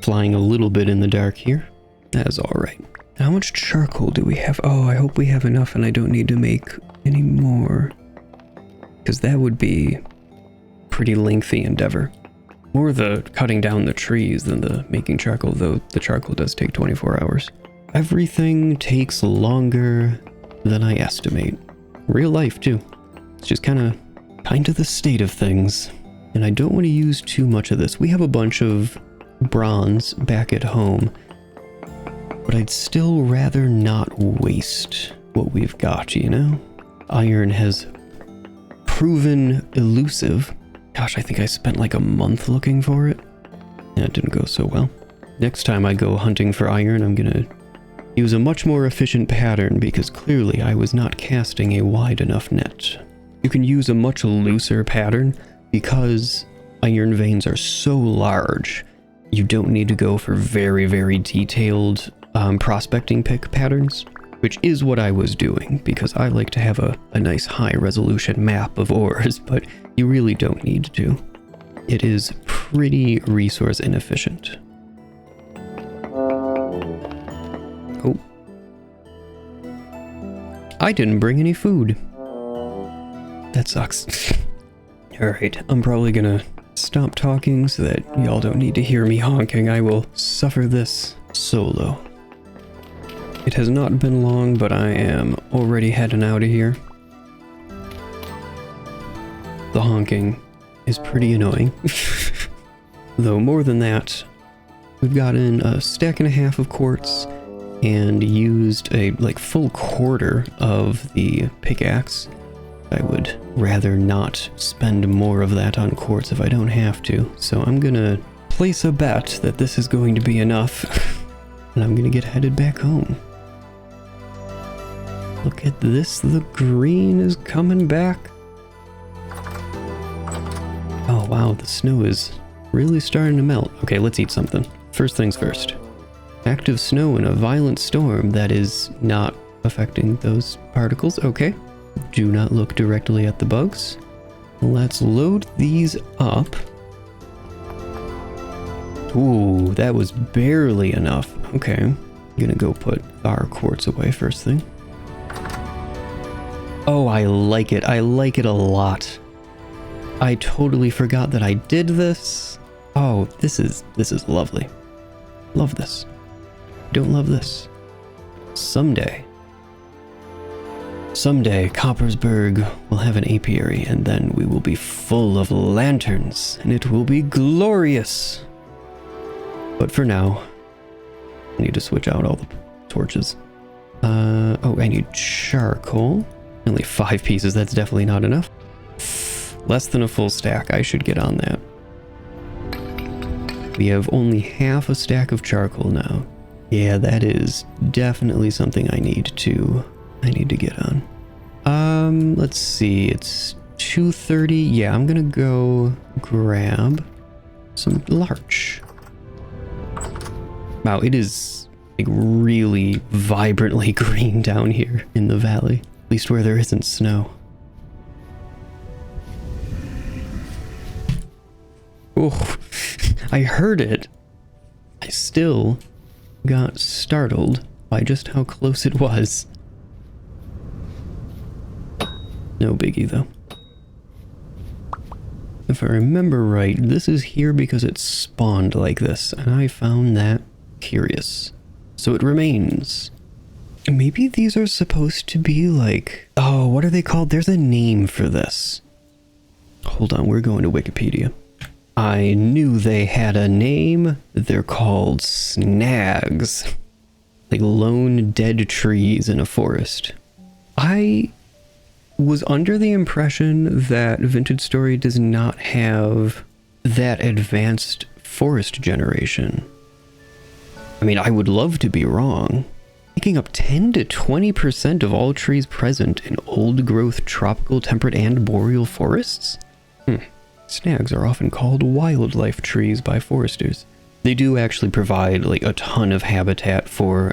flying a little bit in the dark here. That is all right. How much charcoal do we have? Oh, I hope we have enough and I don't need to make any more, because that would be pretty lengthy endeavor. More the cutting down the trees than the making charcoal, though the charcoal does take 24 hours. Everything takes longer than I estimate. Real life, too. It's just kind of the state of things. And I don't want to use too much of this. We have a bunch of bronze back at home, but I'd still rather not waste what we've got, you know? Iron has proven elusive. Gosh, I think I spent like a month looking for it. That didn't go so well. Next time I go hunting for iron, I'm gonna use a much more efficient pattern because clearly I was not casting a wide enough net. You can use a much looser pattern because iron veins are so large. You don't need to go for very, very detailed prospecting pick patterns, which is what I was doing because I like to have a nice high resolution map of ores, but you really don't need to. It is pretty resource inefficient. Oh. I didn't bring any food. That sucks. Alright, I'm probably gonna stop talking so that y'all don't need to hear me honking. I will suffer this solo. It has not been long, but I am already heading out of here. The honking is pretty annoying. Though more than that, we've gotten a stack and a half of quartz and used a full quarter of the pickaxe. I would rather not spend more of that on quartz if I don't have to, so I'm gonna place a bet that this is going to be enough, and I'm gonna get headed back home. Look at this, the green is coming back. Oh wow, the snow is really starting to melt. Okay, let's eat something. First things first. Active snow in a violent storm that is not affecting those particles. Okay. Do not look directly at the bugs. Let's load these up. Ooh, that was barely enough. Okay, I'm gonna go put our quartz away first thing. Oh, I like it. I like it a lot. I totally forgot that I did this. Oh, this is lovely. Love this. Don't love this. Someday, Coppersburg will have an apiary, and then we will be full of lanterns, and it will be glorious. But for now, I need to switch out all the torches. Oh, I need charcoal. Only 5 pieces, that's definitely not enough. Less than a full stack, I should get on that. We have only half a stack of charcoal now. Yeah, that is definitely something I need to get on. Let's see, it's 2:30. Yeah, I'm gonna go grab some larch. Wow, it is like really vibrantly green down here in the valley, at least where there isn't snow. Oh, I heard it. I still got startled by just how close it was. No biggie though. If I remember right, this is here because it spawned like this, and I found that curious. So it remains. Maybe these are supposed to be like... Oh, what are they called? There's a name for this. Hold on, we're going to Wikipedia. I knew they had a name. They're called snags. like lone dead trees in a forest. I was under the impression that Vintage Story does not have that advanced forest generation. I mean, I would love to be wrong. Making up 10 to 20% of all trees present in old-growth tropical, temperate, and boreal forests? Snags are often called wildlife trees by foresters. They do actually provide like a ton of habitat for,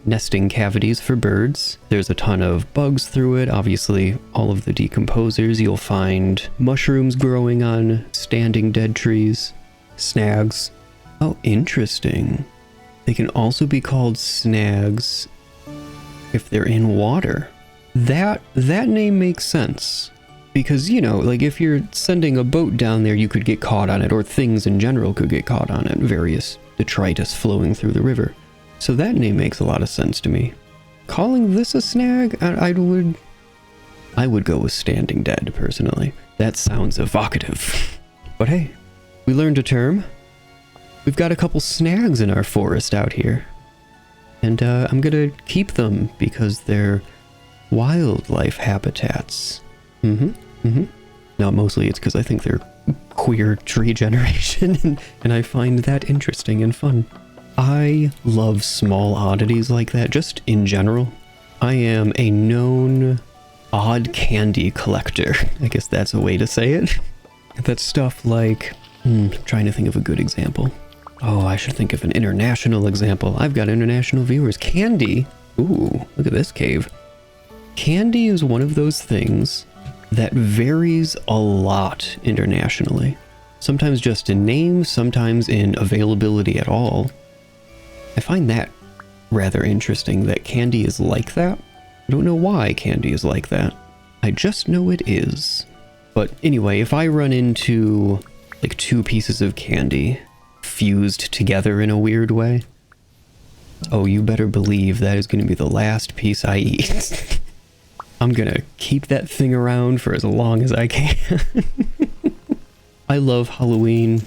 nesting cavities for birds. There's a ton of bugs through it. Obviously, all of the decomposers. You'll find mushrooms growing on standing dead trees. Snags. Oh, interesting. They can also be called snags if they're in water. That name makes sense. Because, you know, like if you're sending a boat down there, you could get caught on it, or things in general could get caught on it, various detritus flowing through the river. So that name makes a lot of sense to me. Calling this a snag, I would go with standing dead, personally. That sounds evocative. But hey, we learned a term. We've got a couple snags in our forest out here. And I'm gonna keep them because they're wildlife habitats. Now, mostly it's because I think they're queer tree generation, and I find that interesting and fun. I love small oddities like that, just in general. I am a known odd candy collector. I guess that's a way to say it. That's stuff like, trying to think of a good example. Oh, I should think of an international example. I've got international viewers. Candy. Ooh, look at this cave. Candy is one of those things that varies a lot internationally. Sometimes just in name, sometimes in availability at all. I find that rather interesting that candy is like that. I don't know why candy is like that. I just know it is. But anyway, if I run into like two pieces of candy fused together in a weird way, oh, you better believe that is going to be the last piece I eat. I'm gonna keep that thing around for as long as I can. I love Halloween,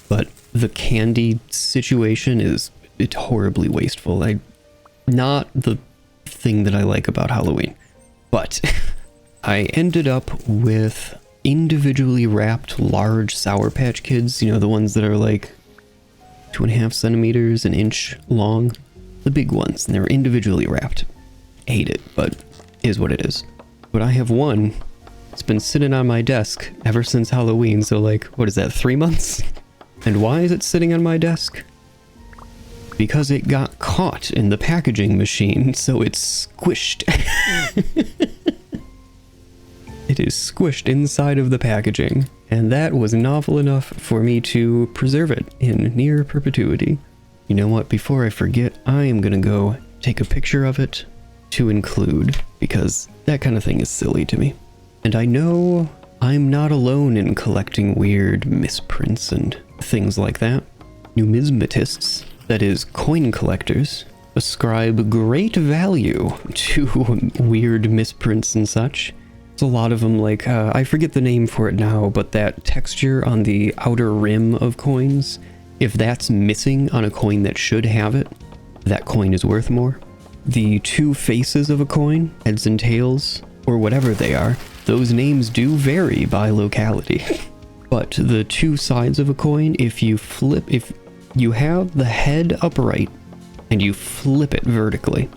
but the candy situation it's horribly wasteful. Not the thing that I like about Halloween. But I ended up with individually wrapped large Sour Patch Kids, you know, the ones that are like 2.5 centimeters, an inch long. The big ones, and they're individually wrapped. I hate it, but is what it is. But I have one. It's been sitting on my desk ever since Halloween, so like, what is that, 3 months? And why is it sitting on my desk? Because it got caught in the packaging machine, so it's squished. It is squished inside of the packaging, and that was novel enough for me to preserve it in near perpetuity. You know what, before I forget, I am gonna go take a picture of it to include, because that kind of thing is silly to me. And I know I'm not alone in collecting weird misprints and things like that. Numismatists, that is coin collectors, ascribe great value to weird misprints and such. There's a lot of them, like, I forget the name for it now, but that texture on the outer rim of coins, if that's missing on a coin that should have it, that coin is worth more. The two faces of a coin, heads and tails, or whatever they are, those names do vary by locality. But the two sides of a coin, if you have the head upright and you flip it vertically,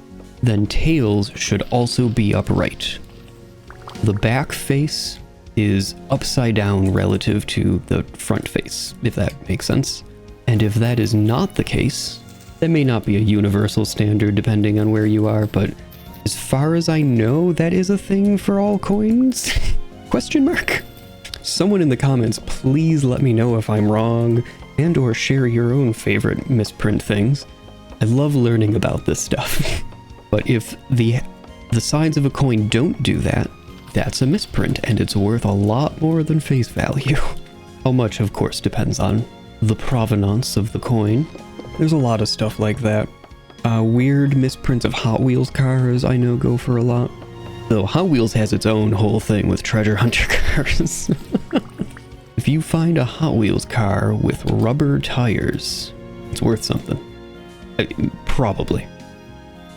then tails should also be upright. The back face is upside down relative to the front face, if that makes sense. And if that is not the case, that may not be a universal standard depending on where you are, but as far as I know, that is a thing for all coins? Question mark? Someone in the comments, please let me know if I'm wrong, and or share your own favorite misprint things. I love learning about this stuff. But if the sides of a coin don't do that, that's a misprint, and it's worth a lot more than face value. How much, of course, depends on the provenance of the coin. There's a lot of stuff like that. Weird misprints of Hot Wheels cars I know go for a lot. Though Hot Wheels has its own whole thing with treasure hunter cars. If you find a Hot Wheels car with rubber tires, it's worth something. Probably.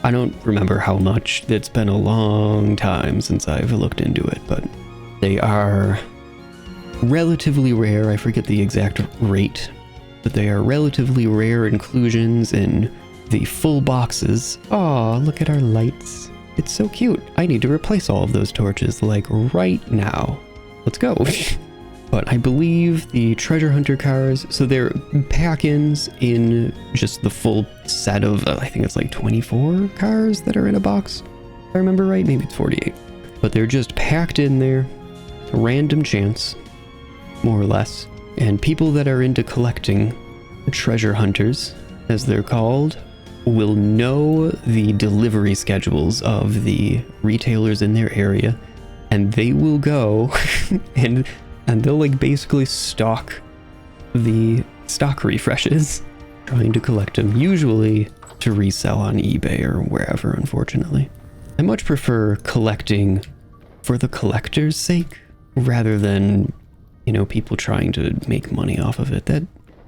I don't remember how much. It's been a long time since I've looked into it, but they are relatively rare. I forget the exact rate, but they are relatively rare inclusions in the full boxes. Aw, look at our lights. It's so cute. I need to replace all of those torches, like, right now. Let's go. But I believe the treasure hunter cars, so they're pack-ins in just the full set of, I think it's like 24 cars that are in a box. If I remember right, maybe it's 48. But they're just packed in there, random chance, more or less. And people that are into collecting, treasure hunters, as they're called, will know the delivery schedules of the retailers in their area, and they will go and they'll like basically stalk the stock refreshes, trying to collect them, usually to resell on eBay or wherever, unfortunately. I much prefer collecting for the collector's sake rather than, you know, people trying to make money off of it. That,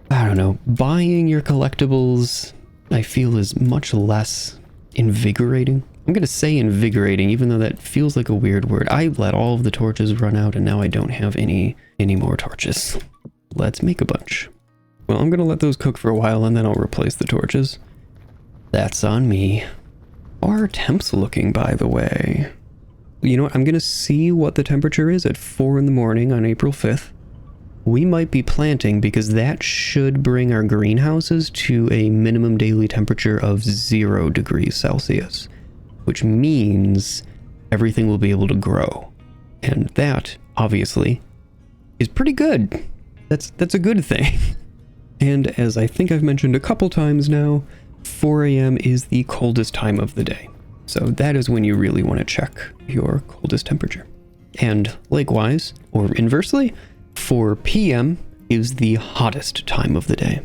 I don't know, buying your collectibles, I feel, is much less invigorating. I'm gonna say invigorating, even though that feels like a weird word. I let all of the torches run out and now I don't have any more torches. Let's make a bunch. Well, I'm gonna let those cook for a while and then I'll replace the torches. That's on me. How are temps looking, by the way? You know what? I'm gonna see what the temperature is at 4 in the morning on April 5th. We might be planting because that should bring our greenhouses to a minimum daily temperature of 0 degrees Celsius, which means everything will be able to grow. And that, obviously, is pretty good. That's a good thing. And as I think I've mentioned a couple times now, 4 a.m. is the coldest time of the day. So that is when you really want to check your coldest temperature. And likewise, or inversely, 4 p.m. is the hottest time of the day.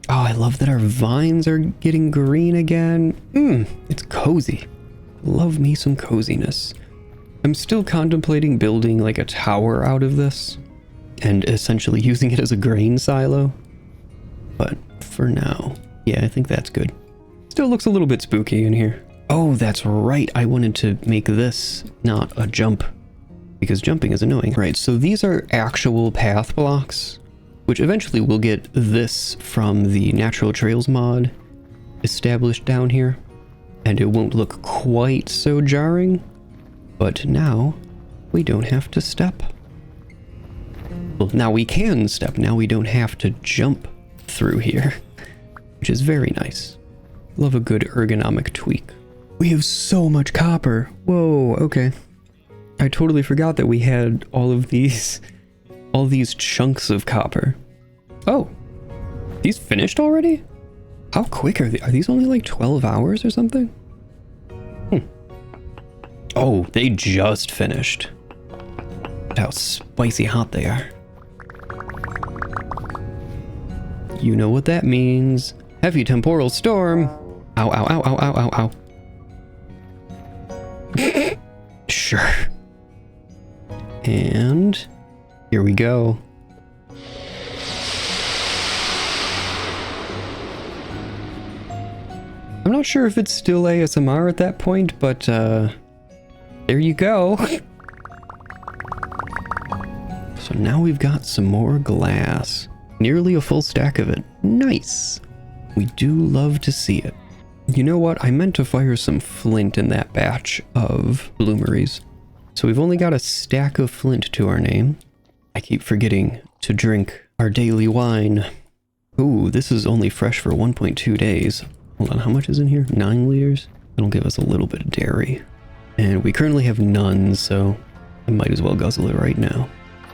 Oh, I love that our vines are getting green again. It's cozy. Love me some coziness. I'm still contemplating building like a tower out of this and essentially using it as a grain silo. But for now, yeah, I think that's good. Still looks a little bit spooky in here. Oh, that's right. I wanted to make this not a jump because jumping is annoying. Right, so these are actual path blocks, which eventually we'll get this from the Natural Trails mod established down here. And it won't look quite so jarring, but now we don't have to step. Well, now we can step. Now we don't have to jump through here, which is very nice. Love a good ergonomic tweak. We have so much copper. Whoa, okay. I totally forgot that we had all these chunks of copper. Oh, these finished already? How quick are they? Are these only like 12 hours or something? Oh, they just finished. Look how spicy hot they are. You know what that means. Heavy temporal storm. Ow, ow, ow, ow, ow, ow, ow. Sure. And here we go. I'm not sure if it's still ASMR at that point, but there you go. So now we've got some more glass. Nearly a full stack of it. Nice. We do love to see it. You know what? I meant to fire some flint in that batch of bloomeries. So we've only got a stack of flint to our name. I keep forgetting to drink our daily wine. Ooh, this is only fresh for 1.2 days. Hold on, how much is in here? 9 liters? That'll give us a little bit of dairy. And we currently have none, so I might as well guzzle it right now.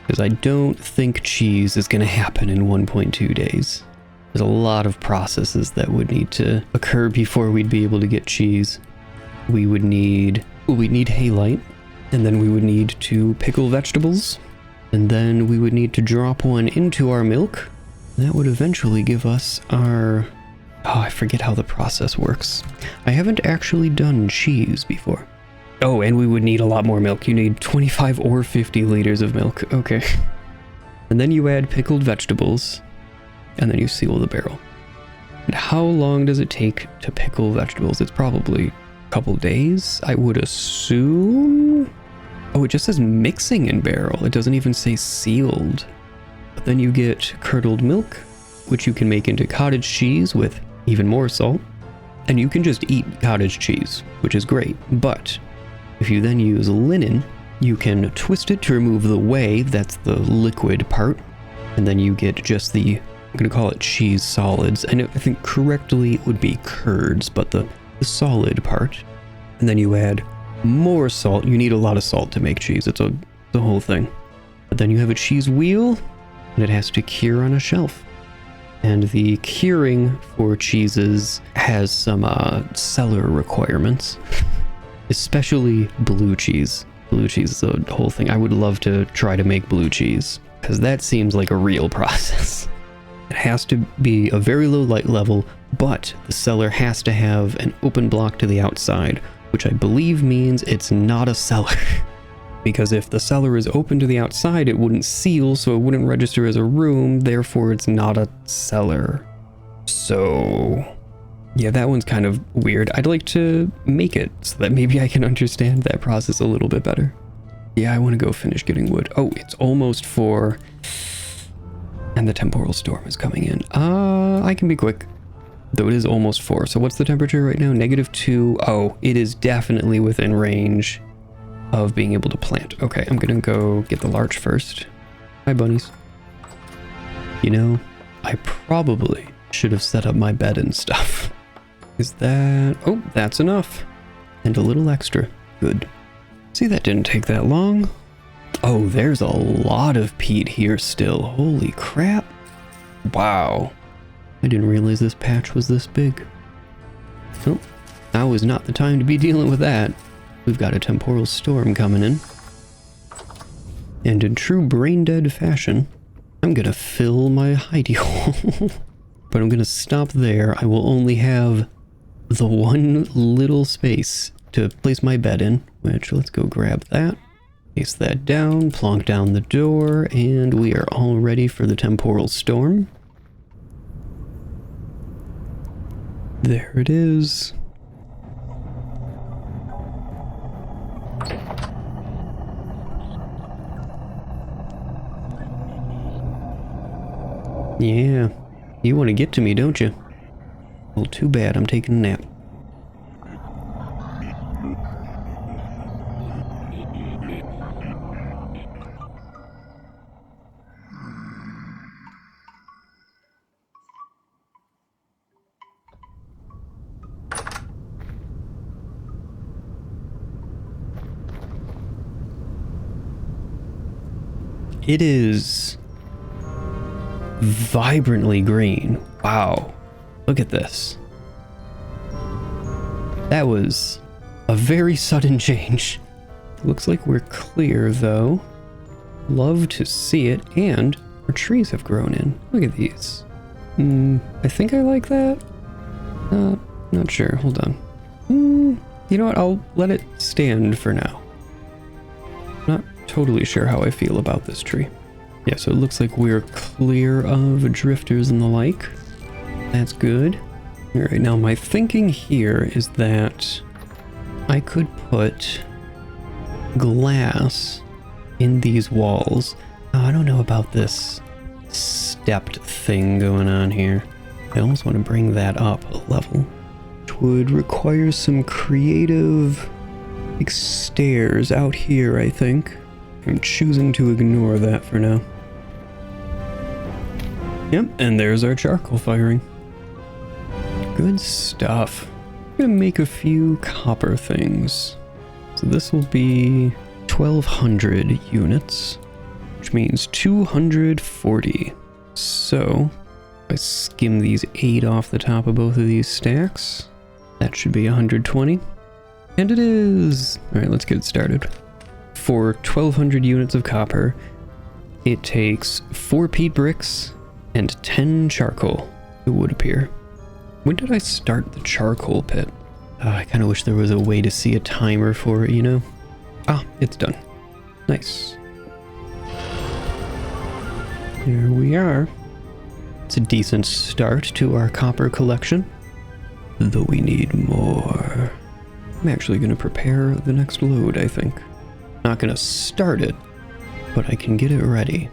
Because I don't think cheese is going to happen in 1.2 days. There's a lot of processes that would need to occur before we'd be able to get cheese. We'd need halite, and then we would need to pickle vegetables, and then we would need to drop one into our milk. That would eventually give us our... Oh, I forget how the process works. I haven't actually done cheese before. Oh, and we would need a lot more milk. You need 25 or 50 liters of milk. Okay. And then you add pickled vegetables, and then you seal the barrel. And how long does it take to pickle vegetables? It's probably a couple days, I would assume. Oh, it just says mixing in barrel. It doesn't even say sealed. But then you get curdled milk, which you can make into cottage cheese with even more salt. And you can just eat cottage cheese, which is great. But if you then use linen, you can twist it to remove the whey, that's the liquid part. And then you get just the, I'm going to call it cheese solids. And I think correctly it would be curds, but the solid part. And then you add more salt. You need a lot of salt to make cheese. It's the whole thing. But then you have a cheese wheel, and it has to cure on a shelf. And the curing for cheeses has some cellar requirements, especially blue cheese. Blue cheese is a whole thing. I would love to try to make blue cheese, because that seems like a real process. It has to be a very low light level, but the cellar has to have an open block to the outside, which I believe means it's not a cellar. Because if the cellar is open to the outside, it wouldn't seal, so it wouldn't register as a room, therefore it's not a cellar. So yeah, that one's kind of weird. I'd like to make it so that maybe I can understand that process a little bit better. Yeah, I want to go finish getting wood. Oh, it's almost 4. And the temporal storm is coming in. I can be quick. Though it is almost 4. So what's the temperature right now? -2. Oh, it is definitely within range of being able to plant. Okay, I'm gonna go get the larch first. Hi, bunnies. You know, I probably should have set up my bed and stuff. Is that... Oh, that's enough. And a little extra. Good. See, that didn't take that long. Oh, there's a lot of peat here still. Holy crap. Wow. I didn't realize this patch was this big. Well, now is not the time to be dealing with that. We've got a temporal storm coming in. And in true brain-dead fashion, I'm gonna fill my hidey hole. But I'm gonna stop there. I will only have the one little space to place my bed in, which, let's go grab that. Place that down, plonk down the door, and we are all ready for the temporal storm. There it is. Yeah, you want to get to me, don't you? Well, too bad, I'm taking a nap. It is vibrantly green. Wow. Look at this. That was a very sudden change. Looks like we're clear though. Love to see it, and our trees have grown in. Look at these. I think I like that. Not sure. Hold on. You know what? I'll let it stand for now. Not totally sure how I feel about this tree. Yeah, so it looks like we're clear of drifters and the like. That's good. All right, now my thinking here is that I could put glass in these walls. I don't know about this stepped thing going on here. I almost want to bring that up a level, which would require some creative stairs out here, I think. I'm choosing to ignore that for now. Yep, and there's our charcoal firing. Good stuff. I'm gonna make a few copper things. So this will be 1,200 units, which means 240. So if I skim these 8 off the top of both of these stacks, that should be 120. And it is! Alright, let's get started. For 1,200 units of copper, it takes 4 peat bricks and 10 charcoal, it would appear. When did I start the charcoal pit? I kind of wish there was a way to see a timer for it, you know? Ah, it's done. Nice. There we are. It's a decent start to our copper collection, though we need more. I'm actually going to prepare the next load, I think. Not going to start it, but I can get it ready.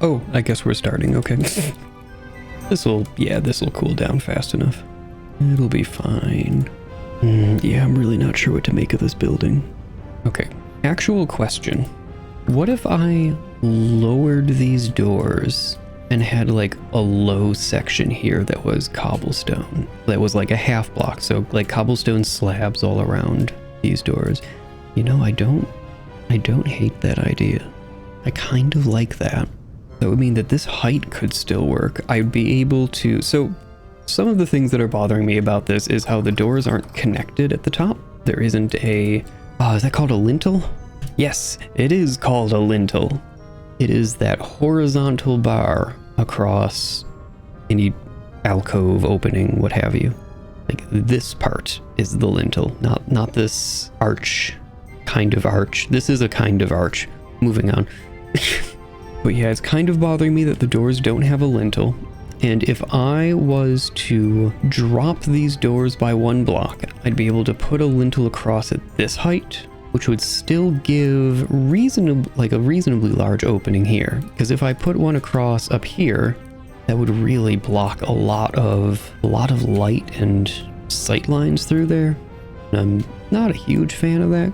Oh, I guess we're starting, okay. This'll cool down fast enough. It'll be fine. Yeah, I'm really not sure what to make of this building. Okay, actual question. What if I lowered these doors and had like a low section here that was cobblestone? That was like a half block, so like cobblestone slabs all around these doors. You know, I don't hate that idea. I kind of like that. That would mean that this height could still work. I'd be able to, so some of the things that are bothering me about this is how the doors aren't connected at the top. There isn't a, is that called a lintel? Yes, it is called a lintel. It is that horizontal bar across any alcove, opening, what have you. Like this part is the lintel, not this arch, kind of arch. This is a kind of arch. Moving on. But yeah, it's kind of bothering me that the doors don't have a lintel. And if I was to drop these doors by 1 block, I'd be able to put a lintel across at this height, which would still give a reasonably large opening here. Because if I put one across up here, that would really block a lot of light and sight lines through there. And I'm not a huge fan of that.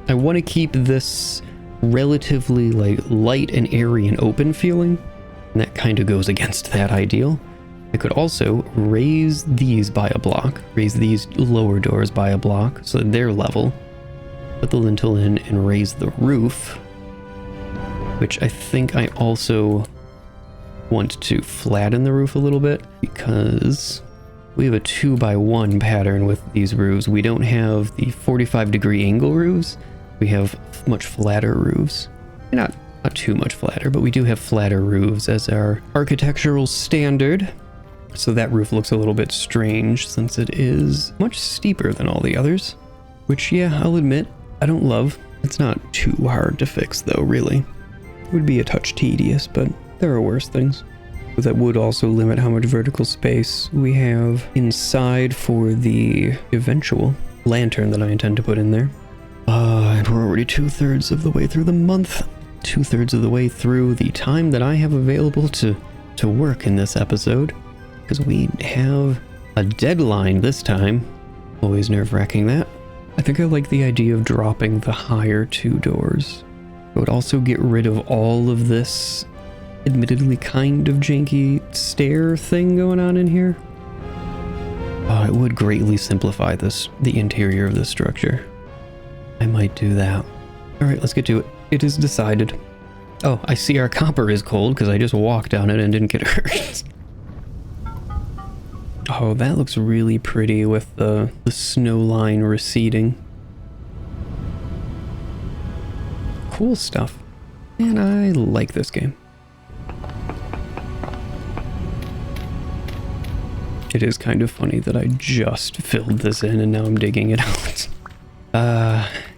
I want to keep this relatively like light and airy and open feeling, and that kind of goes against that ideal. I could also raise these by a block, raise these lower doors by a block so that they're level, put the lintel in and raise the roof, which I think I also want to flatten the roof a little bit because we have a 2x1 pattern with these roofs. We don't have the 45-degree angle roofs. We have much flatter roofs. Not too much flatter, but we do have flatter roofs as our architectural standard. So that roof looks a little bit strange since it is much steeper than all the others. Which, yeah, I'll admit, I don't love. It's not too hard to fix though, really. It would be a touch tedious, but there are worse things. But that would also limit how much vertical space we have inside for the eventual lantern that I intend to put in there. And we're already 2/3 of the way through the month. 2/3 of the way through the time that I have available to work in this episode. Because we have a deadline this time. Always nerve-wracking that. I think I like the idea of dropping the higher 2 doors. It would also get rid of all of this admittedly kind of janky stair thing going on in here. It would greatly simplify the interior of this structure. I might do that. Alright, let's get to it. It is decided. Oh, I see our copper is cold because I just walked on it and didn't get hurt. Oh, that looks really pretty with the snow line receding. Cool stuff. And I like this game. It is kind of funny that I just filled this in and now I'm digging it out.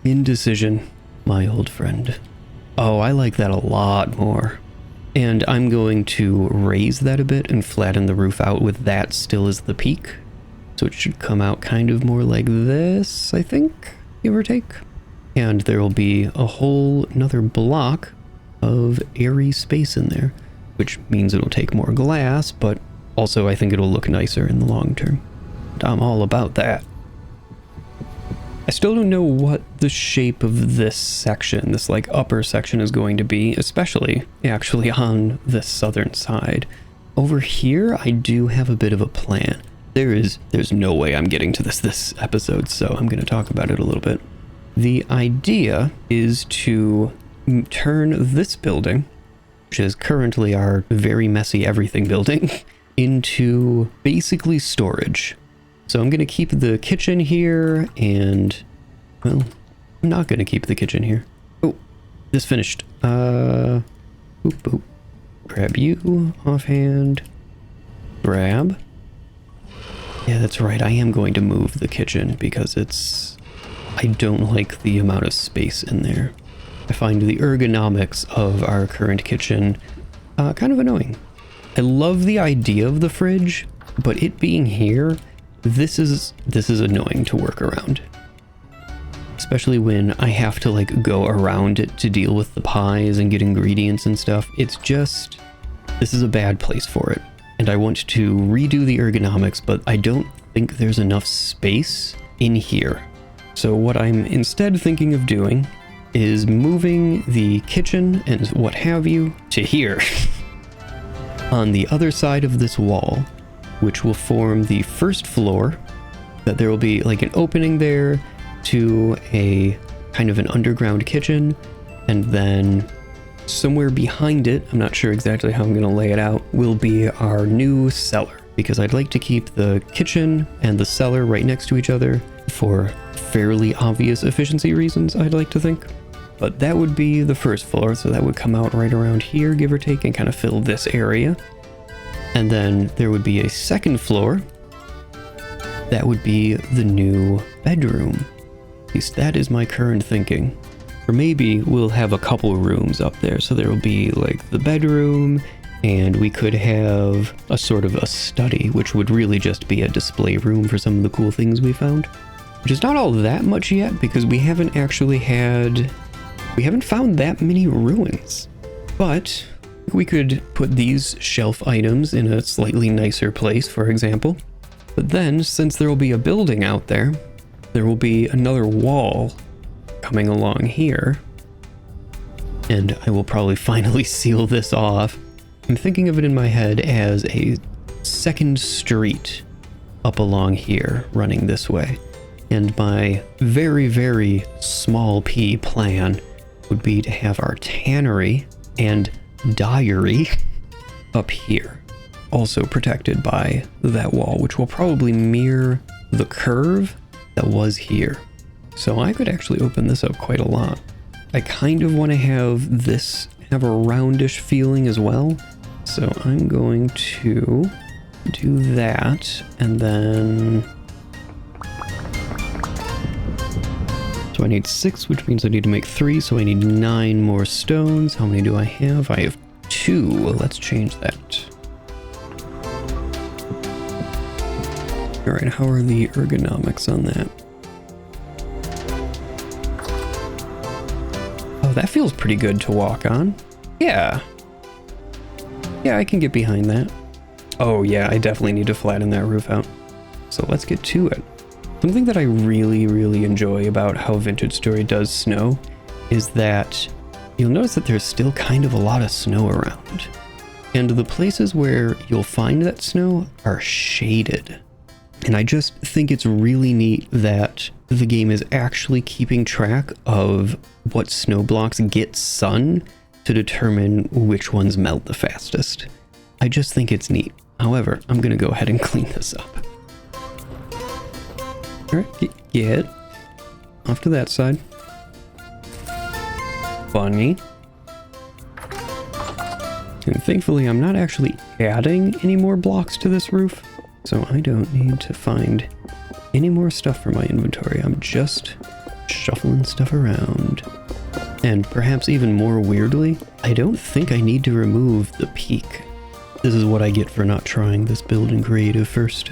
Indecision, my old friend. Oh, I like that a lot more. And I'm going to raise that a bit and flatten the roof out with that still as the peak. So it should come out kind of more like this, I think, give or take. And there will be a whole another block of airy space in there, which means it'll take more glass, but also I think it'll look nicer in the long term. And I'm all about that. I still don't know what the shape of this section, this like upper section is going to be, especially actually on this southern side. Over here, I do have a bit of a plan. There's no way I'm getting to this episode, so I'm going to talk about it a little bit. The idea is to turn this building, which is currently our very messy everything building, into basically storage. So I'm going to keep the kitchen here and, well, I'm not going to keep the kitchen here. Oh, this finished. Boop, boop. Grab you offhand. Grab. Yeah, that's right. I am going to move the kitchen because I don't like the amount of space in there. I find the ergonomics of our current kitchen kind of annoying. I love the idea of the fridge, but it being here, this is annoying to work around. Especially when I have to like go around it to deal with the pies and get ingredients and stuff. It's just, this is a bad place for it. And I want to redo the ergonomics, but I don't think there's enough space in here. So what I'm instead thinking of doing is moving the kitchen and what have you to here on the other side of this wall, which will form the first floor. That there will be like an opening there to a kind of an underground kitchen, and then somewhere behind it, I'm not sure exactly how I'm going to lay it out, will be our new cellar, because I'd like to keep the kitchen and the cellar right next to each other for fairly obvious efficiency reasons, I'd like to think. But that would be the first floor, so that would come out right around here, give or take, and kind of fill this area. And then there would be a second floor. That would be the new bedroom. At least that is my current thinking. Or maybe we'll have a couple rooms up there. So there will be like the bedroom, and we could have a sort of a study, which would really just be a display room for some of the cool things we found. Which is not all that much yet, because we haven't found that many ruins. But we could put these shelf items in a slightly nicer place, for example. But then, since there will be a building out there, there will be another wall coming along here. And I will probably finally seal this off. I'm thinking of it in my head as a second street up along here, running this way. And my very, very small p plan would be to have our tannery and dyery up here, also protected by that wall, which will probably mirror the curve that was here. So I could actually open this up quite a lot. I kind of want to have this have a roundish feeling as well. So I'm going to do that, and then so I need 6, which means I need to make 3, so I need 9 more stones. How many do I have? I have 2. Let's change that. All right, how are the ergonomics on that? Oh, that feels pretty good to walk on. Yeah. Yeah, I can get behind that. Oh yeah, I definitely need to flatten that roof out. So let's get to it. Something that I really, really enjoy about how Vintage Story does snow is that you'll notice that there's still kind of a lot of snow around. And the places where you'll find that snow are shaded. And I just think it's really neat that the game is actually keeping track of what snow blocks get sun to determine which ones melt the fastest. I just think it's neat. However, I'm going to go ahead and clean this up. Alright, get off to that side. Funny. And thankfully, I'm not actually adding any more blocks to this roof, so I don't need to find any more stuff for my inventory. I'm just shuffling stuff around. And perhaps even more weirdly, I don't think I need to remove the peak. This is what I get for not trying this build in creative first.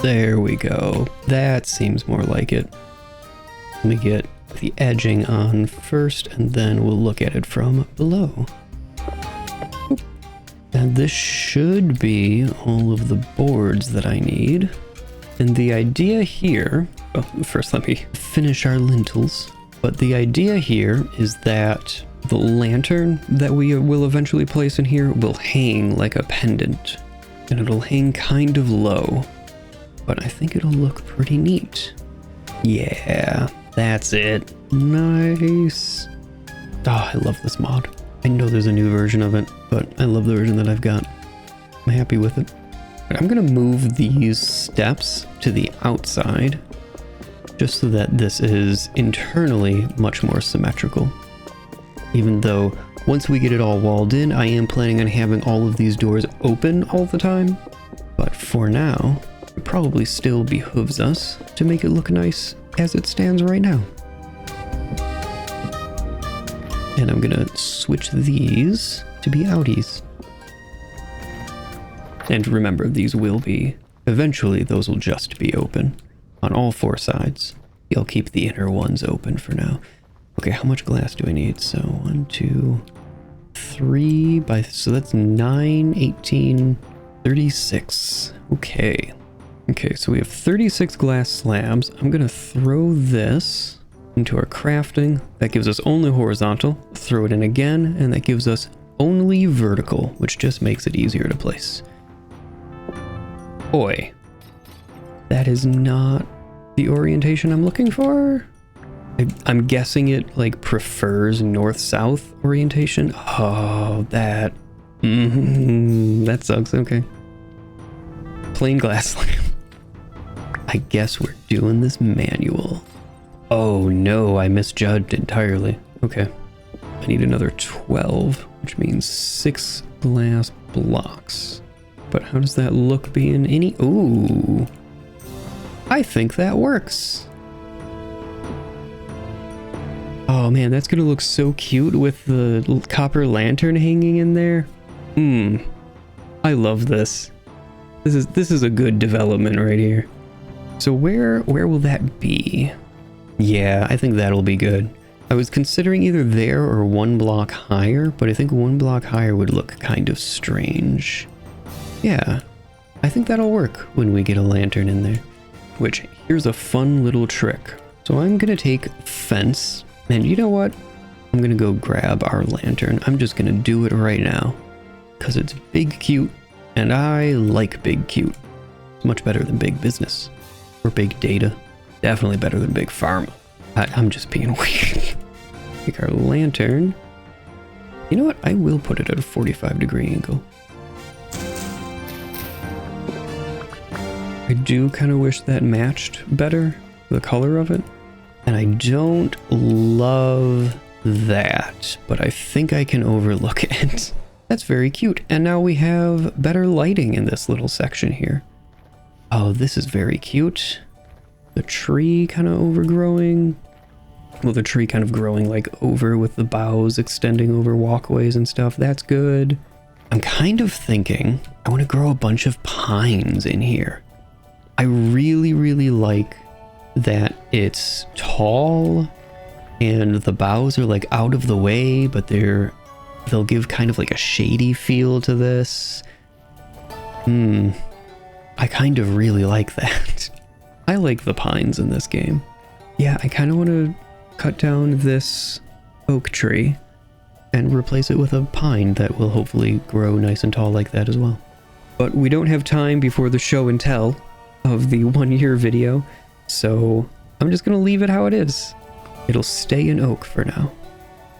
There we go. That seems more like it. Let me get the edging on first, and then we'll look at it from below. Oop. And this should be all of the boards that I need. And the idea here, well, first let me finish our lintels. But the idea here is that the lantern that we will eventually place in here will hang like a pendant. And it'll hang kind of low. But I think it'll look pretty neat. Yeah, that's it. Nice. Oh, I love this mod. I know there's a new version of it, but I love the version that I've got. I'm happy with it. I'm gonna move these steps to the outside, just so that this is internally much more symmetrical. Even though once we get it all walled in, I am planning on having all of these doors open all the time. But for now, it probably still behooves us to make it look nice as it stands right now. And I'm gonna switch these to be outies. And remember, these will be, eventually those will just be open on all 4 sides. I'll keep the inner ones open for now. Okay, how much glass do I need? So 1, 2, 3 by, so that's 9, 18, 36. Okay. Okay, so we have 36 glass slabs. I'm gonna throw this into our crafting. That gives us only horizontal. Throw it in again, and that gives us only vertical, which just makes it easier to place. Boy, that is not the orientation I'm looking for. I'm guessing it like prefers north-south orientation. Oh, that that sucks. Okay, plain glass slab. I guess we're doing this manual. Oh no, I misjudged entirely. Okay, I need another 12, which means 6 glass blocks. But how does that look being any? Ooh, I think that works. Oh man, that's gonna look so cute with the copper lantern hanging in there. I love this. This is a good development right here. So where will that be? Yeah, I think that'll be good. I was considering either there or 1 block higher, but I think 1 block higher would look kind of strange. Yeah, I think that'll work when we get a lantern in there. Which, here's a fun little trick. So I'm gonna take fence, and you know what? I'm gonna go grab our lantern. I'm just gonna do it right now. Because it's big cute, and I like big cute. It's much better than big business. Or big data. Definitely better than big pharma. I'm just being weird. Take our lantern. You know what? I will put it at a 45-degree angle. I do kind of wish that matched better, the color of it. And I don't love that, but I think I can overlook it. That's very cute. And now we have better lighting in this little section here. Oh, this is very cute. The tree kind of overgrowing. Well, the tree kind of growing like over with the boughs extending over walkways and stuff. That's good. I'm kind of thinking I want to grow a bunch of pines in here. I really, really like that it's tall and the boughs are like out of the way, but they'll give kind of like a shady feel to this. I kind of really like that. I like the pines in this game. Yeah, I kind of want to cut down this oak tree and replace it with a pine that will hopefully grow nice and tall like that as well. But we don't have time before the show and tell of the 1-year video, so I'm just gonna leave it how it is. It'll stay in oak for now,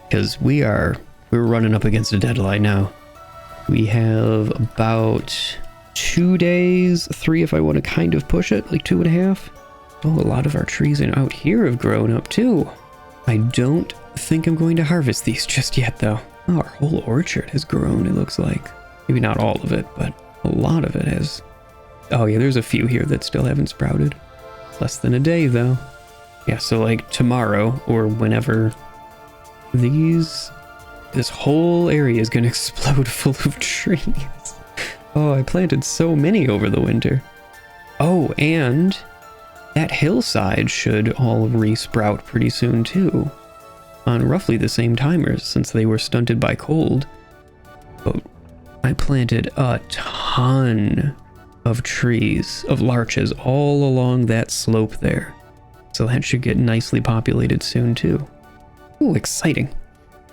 because we're running up against a deadline now. We have about 2 days, 3 if I want to kind of push it, like 2.5. Oh, a lot of our trees out here have grown up too. I don't think I'm going to harvest these just yet though. Oh, our whole orchard has grown, it looks like. Maybe not all of it, but a lot of it has. Oh yeah, there's a few here that still haven't sprouted. Less than a day though. Yeah, so like tomorrow or whenever this whole area is gonna explode full of trees. Oh, I planted so many over the winter. Oh, and that hillside should all re-sprout pretty soon too. On roughly the same timers since they were stunted by cold. But I planted a ton of trees, of larches, all along that slope there. So that should get nicely populated soon too. Ooh, exciting.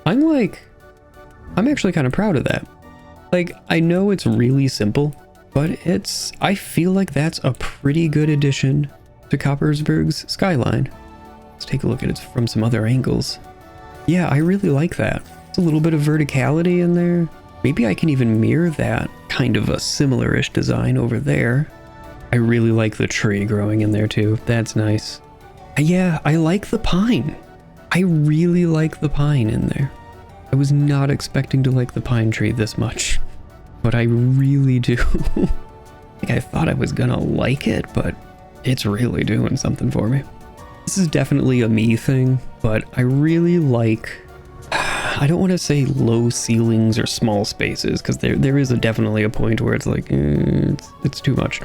I'm actually kind of proud of that. Like, I know it's really simple, but I feel like that's a pretty good addition to Coppersburg's skyline. Let's take a look at it from some other angles. Yeah, I really like that. It's a little bit of verticality in there. Maybe I can even mirror that kind of a similar-ish design over there. I really like the tree growing in there too. That's nice. Yeah, I like the pine. I really like the pine in there. I was not expecting to like the pine tree this much, but I really do. Like, I thought I was gonna like it, but it's really doing something for me. This is definitely a me thing, but I really like, I don't want to say low ceilings or small spaces, because there is definitely a point where it's like, it's too much.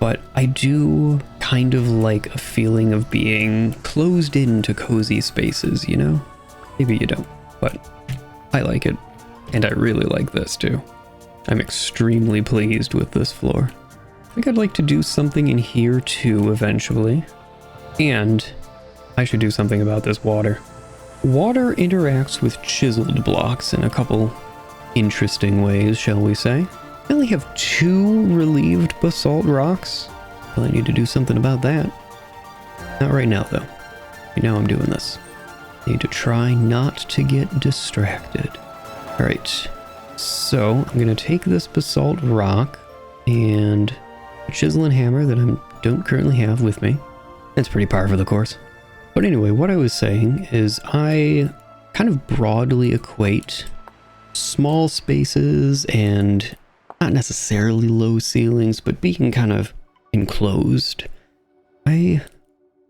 But I do kind of like a feeling of being closed into cozy spaces, you know? Maybe you don't, but I like it. And I really like this too. I'm extremely pleased with this floor. I think I'd like to do something in here too eventually. And I should do something about this water. Water interacts with chiseled blocks in a couple interesting ways, shall we say. I only have 2 relieved basalt rocks. Well, I need to do something about that. Not right now, though. Right now I'm doing this. I need to try not to get distracted. Alright, so I'm going to take this basalt rock and a chiseling hammer that I don't currently have with me. That's pretty par for the course. But anyway, what I was saying is I kind of broadly equate small spaces and not necessarily low ceilings, but being kind of enclosed. I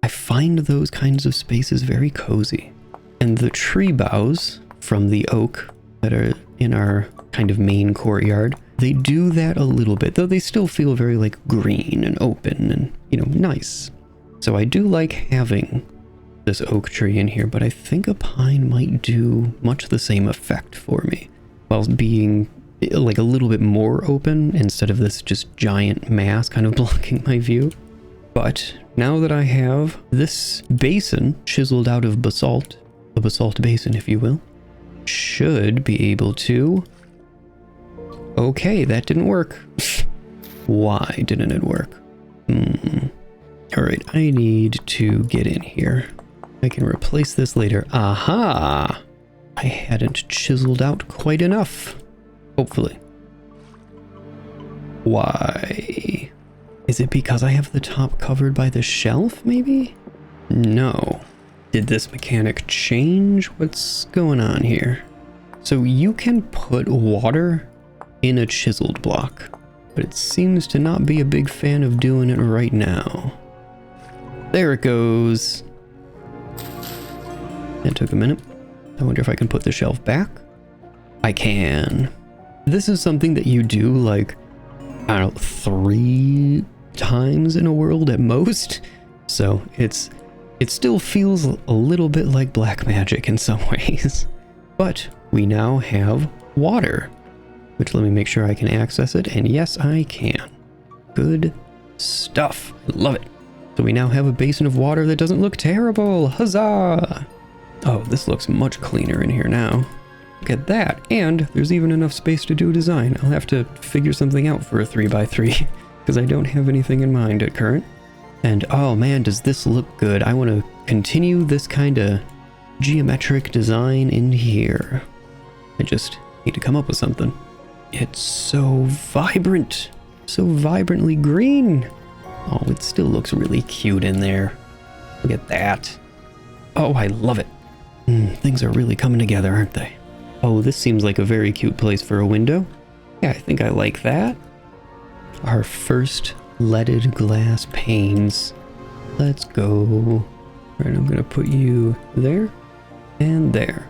find those kinds of spaces very cozy. And the tree boughs from the oak that are in our kind of main courtyard, they do that a little bit, though they still feel very like green and open and, you know, nice. So I do like having this oak tree in here, but I think a pine might do much the same effect for me, while being like a little bit more open instead of this just giant mass kind of blocking my view. But now that I have this basin chiseled out of basalt, a basalt basin if you will, should be able to... Okay, that didn't work. Why didn't it work? Alright, I need to get in here. I can replace this later. Aha! I hadn't chiseled out quite enough. Hopefully. Why? Is it because I have the top covered by the shelf, maybe? No. Did this mechanic change? What's going on here? So you can put water in a chiseled block, but it seems to not be a big fan of doing it right now. There it goes. It took a minute. I wonder if I can put the shelf back. I can. This is something that you do like, I don't know, 3 times in a world at most. So it still feels a little bit like black magic in some ways. But we now have water, which let me make sure I can access it. And yes, I can. Good stuff. I love it. So we now have a basin of water that doesn't look terrible. Huzzah! Oh, this looks much cleaner in here now. Look at that. And there's even enough space to do a design. I'll have to figure something out for a 3x3 because I don't have anything in mind at current. And oh man, does this look good. I want to continue this kind of geometric design in here. I just need to come up with something. It's so vibrant. So vibrantly green. Oh, it still looks really cute in there. Look at that. Oh, I love it. Things are really coming together, aren't they? Oh, this seems like a very cute place for a window. Yeah, I think I like that. Our first leaded glass panes. Let's go. All right, I'm gonna put you there and there.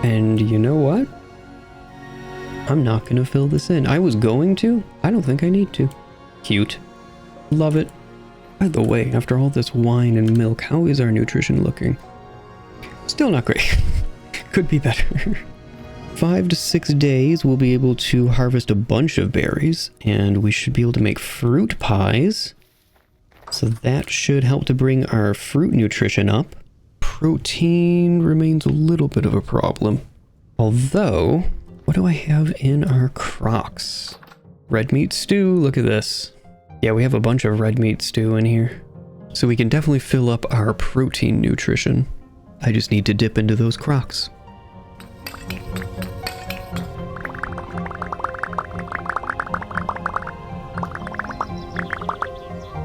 And you know what? I'm not gonna fill this in. I was going to. I don't think I need to. Cute. Love it. By the way, after all this wine and milk, how is our nutrition looking? Still not great. Could be better. 5 to 6 days, we'll be able to harvest a bunch of berries, and we should be able to make fruit pies. So that should help to bring our fruit nutrition up. Protein remains a little bit of a problem. Although, what do I have in our crocks? Red meat stew, look at this. Yeah, we have a bunch of red meat stew in here. So we can definitely fill up our protein nutrition. I just need to dip into those crocks.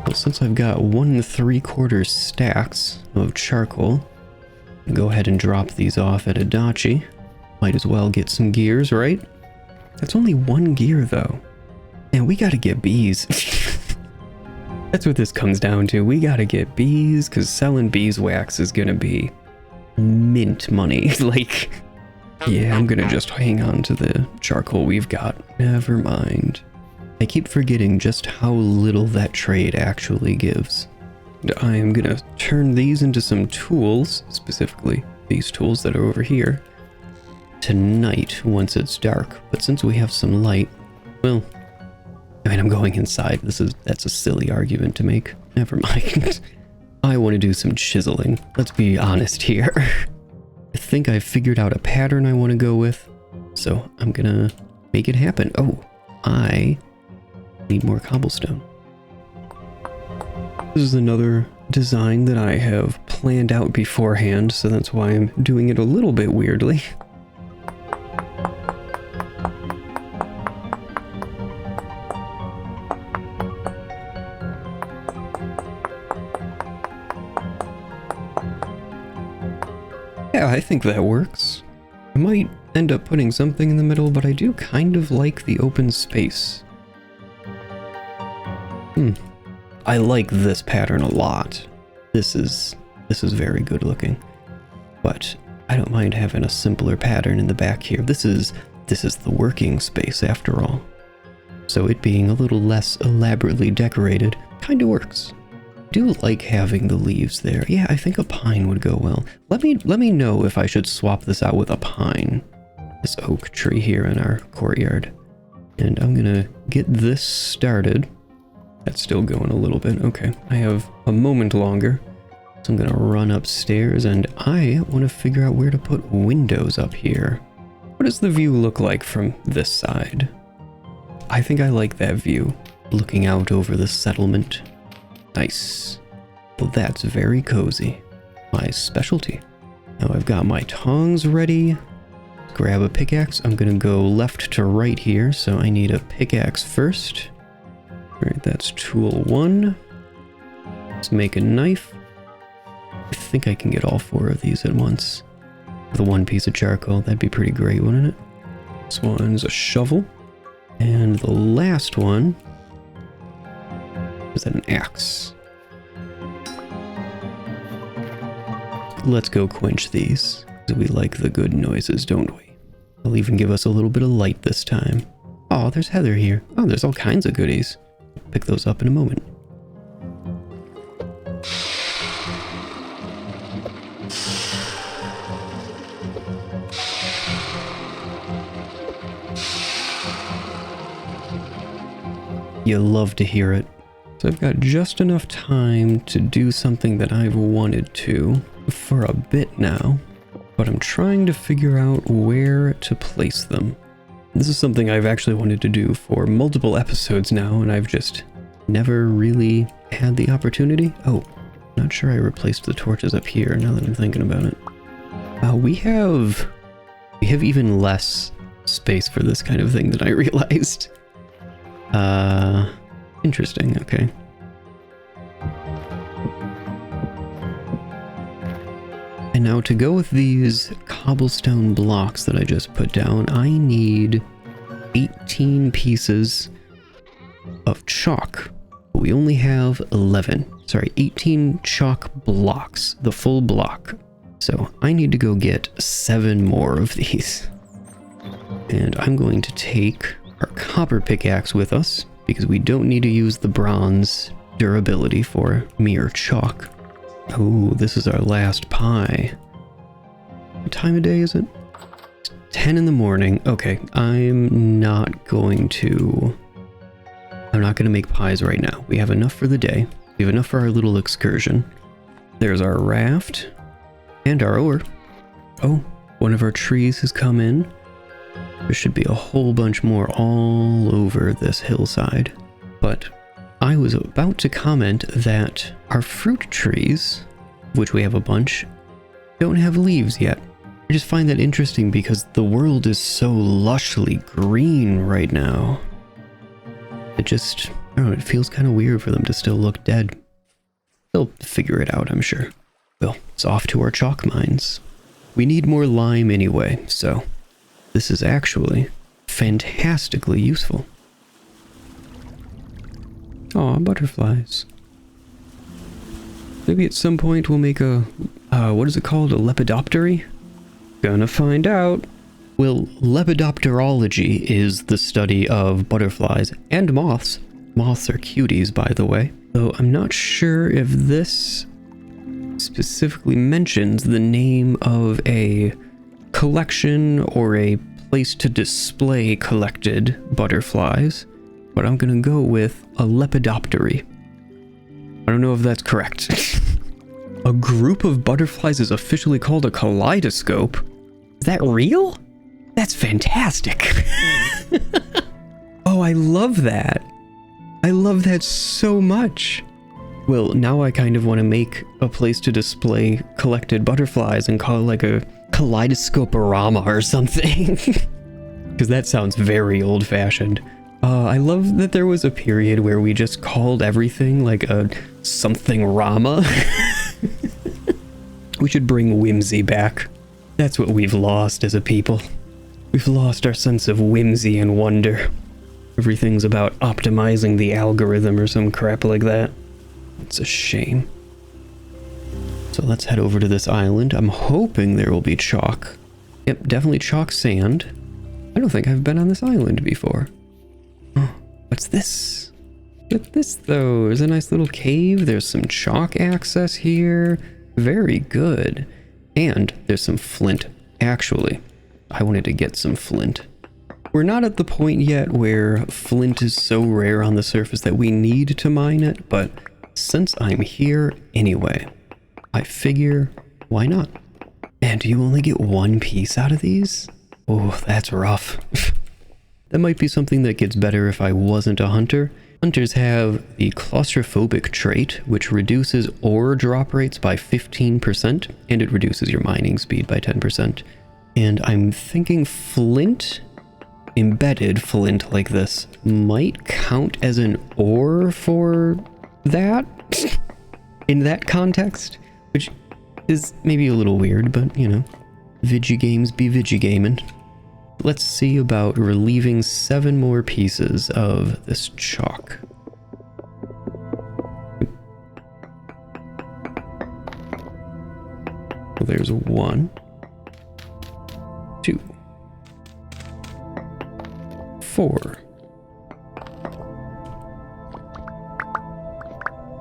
Well, since I've got 1 3/4 stacks of charcoal, I'll go ahead and drop these off at Adachi. Might as well get some gears, right? That's only 1 gear though. And we gotta get bees. That's what this comes down to. We gotta get bees, because selling beeswax is gonna be mint money. Like, yeah, I'm gonna just hang on to the charcoal we've got. Never mind. I keep forgetting just how little that trade actually gives. And I am gonna turn these into some tools, specifically these tools that are over here, tonight once it's dark. But since we have some light, well, I mean, I'm going inside. That's a silly argument to make. Never mind. I want to do some chiseling. Let's be honest here. I think I've figured out a pattern I want to go with, so I'm gonna make it happen. Oh, I need more cobblestone. This is another design that I have planned out beforehand, so that's why I'm doing it a little bit weirdly. Yeah, I think that works. I might end up putting something in the middle, but I do kind of like the open space. I like this pattern a lot. This is very good looking. But I don't mind having a simpler pattern in the back here. This is the working space after all. So it being a little less elaborately decorated kind of works. I do like having the leaves there. Yeah, I think a pine would go well. Let me know if I should swap this out with a pine. This oak tree here in our courtyard. And I'm gonna get this started. That's still going a little bit. Okay, I have a moment longer. So I'm gonna run upstairs and I want to figure out where to put windows up here. What does the view look like from this side? I think I like that view, looking out over the settlement. Nice. Well, that's very cozy. My specialty. Now I've got my tongs ready. Grab a pickaxe. I'm gonna go left to right here, so I need a pickaxe first. Alright, that's tool 1. Let's make a knife. I think I can get all 4 of these at once. With 1 piece of charcoal, that'd be pretty great, wouldn't it? This one's a shovel. And the last one is an axe. Let's go quench these. We like the good noises, don't we? They'll even give us a little bit of light this time. Oh, there's Heather here. Oh, there's all kinds of goodies. Pick those up in a moment. You love to hear it. So I've got just enough time to do something that I've wanted to for a bit now, but I'm trying to figure out where to place them. This is something I've actually wanted to do for multiple episodes now, and I've just never really had the opportunity. Oh, not sure I replaced the torches up here now that I'm thinking about it. We have even less space for this kind of thing than I realized. Interesting, okay. And now to go with these cobblestone blocks that I just put down, I need 18 pieces of chalk. But we only have 18 chalk blocks, the full block. So I need to go get 7 more of these. And I'm going to take our copper pickaxe with us, because we don't need to use the bronze durability for mere chalk. Oh, this is our last pie. What time of day is it? It's 10 in the morning. Okay, I'm not going to make pies right now. We have enough for the day. We have enough for our little excursion. There's our raft and our ore. Oh, one of our trees has come in. There should be a whole bunch more all over this hillside. But I was about to comment that our fruit trees, which we have a bunch, don't have leaves yet. I just find that interesting because the world is so lushly green right now. I don't know, it feels kind of weird for them to still look dead. They'll figure it out, I'm sure. Well, it's off to our chalk mines. We need more lime anyway, so this is actually fantastically useful. Aw, butterflies. Maybe at some point we'll make a, what is it called? A lepidoptery? Gonna find out. Well, lepidopterology is the study of butterflies and moths. Moths are cuties, by the way. Though I'm not sure if this specifically mentions the name of a collection or a place to display collected butterflies, but I'm gonna go with a lepidoptery. I don't know if that's correct. A group of butterflies is officially called a kaleidoscope. Is that real? That's fantastic. Oh, I love that. I love that so much. Well, now I kind of want to make a place to display collected butterflies and call it like a kaleidoscope-orama or something. Because that sounds very old-fashioned. I love that there was a period where we just called everything like a something-rama. We should bring whimsy back. That's what we've lost as a people. We've lost our sense of whimsy and wonder. Everything's about optimizing the algorithm or some crap like that. It's a shame. So let's head over to this island. I'm hoping there will be chalk. Yep, definitely chalk sand. I don't think I've been on this island before. Oh, what's this? Look at this though. There's a nice little cave. There's some chalk access here. Very good. And there's some flint. Actually, I wanted to get some flint. We're not at the point yet where flint is so rare on the surface that we need to mine it, but since I'm here anyway, I figure, why not? And you only get one piece out of these? Oh, that's rough. That might be something that gets better if I wasn't a hunter. Hunters have the claustrophobic trait, which reduces ore drop rates by 15%, and it reduces your mining speed by 10%. And I'm thinking flint, embedded flint like this, might count as an ore for that? In that context? Which is maybe a little weird, but you know, Vigigames be Vigigaming. Let's see about relieving 7 more pieces of this chalk. Well, there's 1, 2, 4,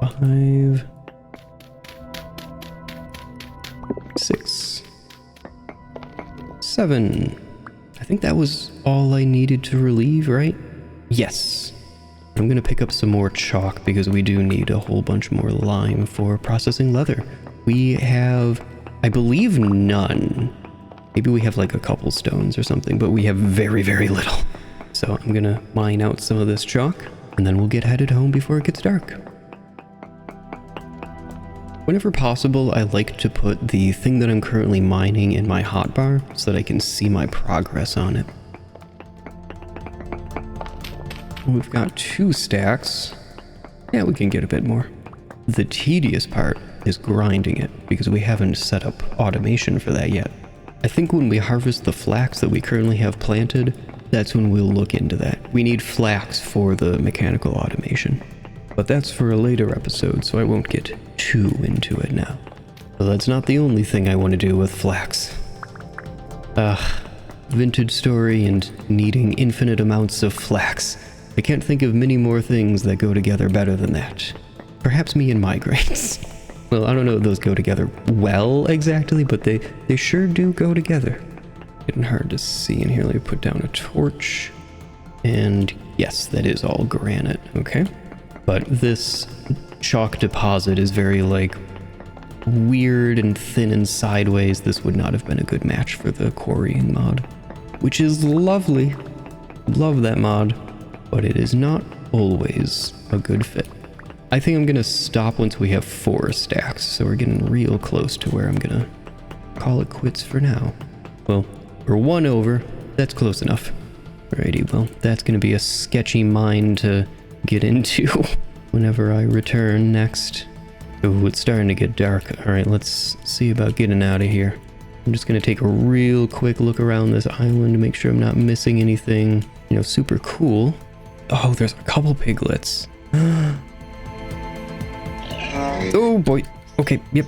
5, 6, 7. I think that was all I needed to relieve, right? Yes. I'm gonna pick up some more chalk because we do need a whole bunch more lime for processing leather. We have, I believe, none. Maybe we have like a couple stones or something, but we have very, very little. So I'm gonna mine out some of this chalk and then we'll get headed home before it gets dark. Whenever possible, I like to put the thing that I'm currently mining in my hotbar so that I can see my progress on it. We've got 2 stacks. Yeah, we can get a bit more. The tedious part is grinding it because we haven't set up automation for that yet. I think when we harvest the flax that we currently have planted, that's when we'll look into that. We need flax for the mechanical automation. But that's for a later episode, so I won't get too into it now. But that's not the only thing I want to do with flax. Vintage story and needing infinite amounts of flax. I can't think of many more things that go together better than that. Perhaps me and migraines. Well, I don't know if those go together well exactly, but they sure do go together. Getting hard to see in here. Let me put down a torch. And yes, that is all granite, okay? But this chalk deposit is very like weird and thin and sideways. This would not have been a good match for the quarrying mod, which is lovely. Love that mod, but it is not always a good fit. I think I'm gonna stop once we have 4 stacks, so we're getting real close to where I'm gonna call it quits for now. Well, we're 1 over. That's close enough. Alrighty, well, that's gonna be a sketchy mine to get into whenever I return next. Oh, it's starting to get dark. Alright, let's see about getting out of here. I'm just gonna take a real quick look around this island to make sure I'm not missing anything, you know, super cool. Oh, there's a couple piglets. Oh boy. Okay, yep.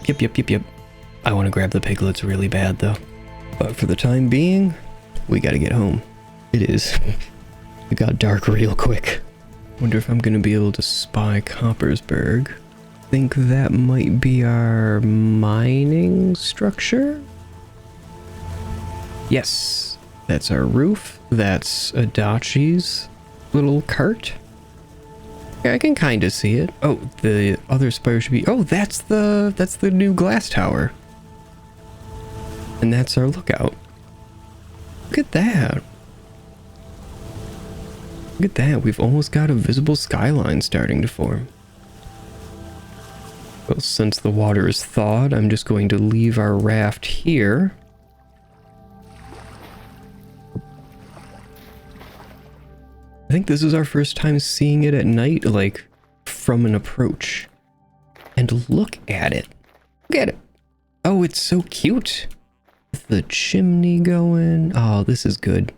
I want to grab the piglets really bad though. But for the time being, we gotta get home. It is. It got dark real quick. Wonder if I'm gonna be able to spy Coppersburg. Think that might be our mining structure? Yes, that's our roof. That's Adachi's little cart. Yeah, I can kind of see it. Oh, the other spire should be... Oh, that's the new glass tower. And that's our lookout. Look at that. Look at that. We've almost got a visible skyline starting to form. Well, since the water is thawed, I'm just going to leave our raft here. I think this is our first time seeing it at night, like, from an approach. And look at it. Look at it. Oh, it's so cute. With the chimney going. Oh, this is good.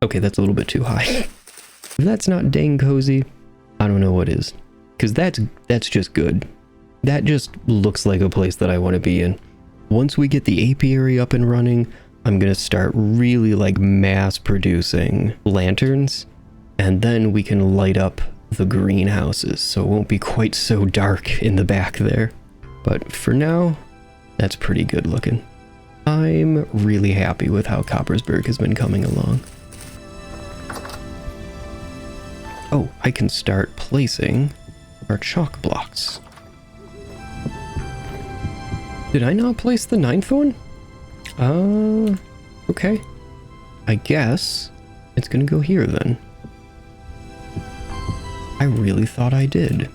Okay, that's a little bit too high. If that's not dang cozy, I don't know what is. Because that's just good. That just looks like a place that I want to be in. Once we get the apiary up and running, I'm going to start really, like, mass producing lanterns. And then we can light up the greenhouses, so it won't be quite so dark in the back there. But for now, that's pretty good looking. I'm really happy with how Coppersburg has been coming along. Oh, I can start placing our chalk blocks. Did I not place the 9th one? Okay. I guess it's gonna go here then. I really thought I did.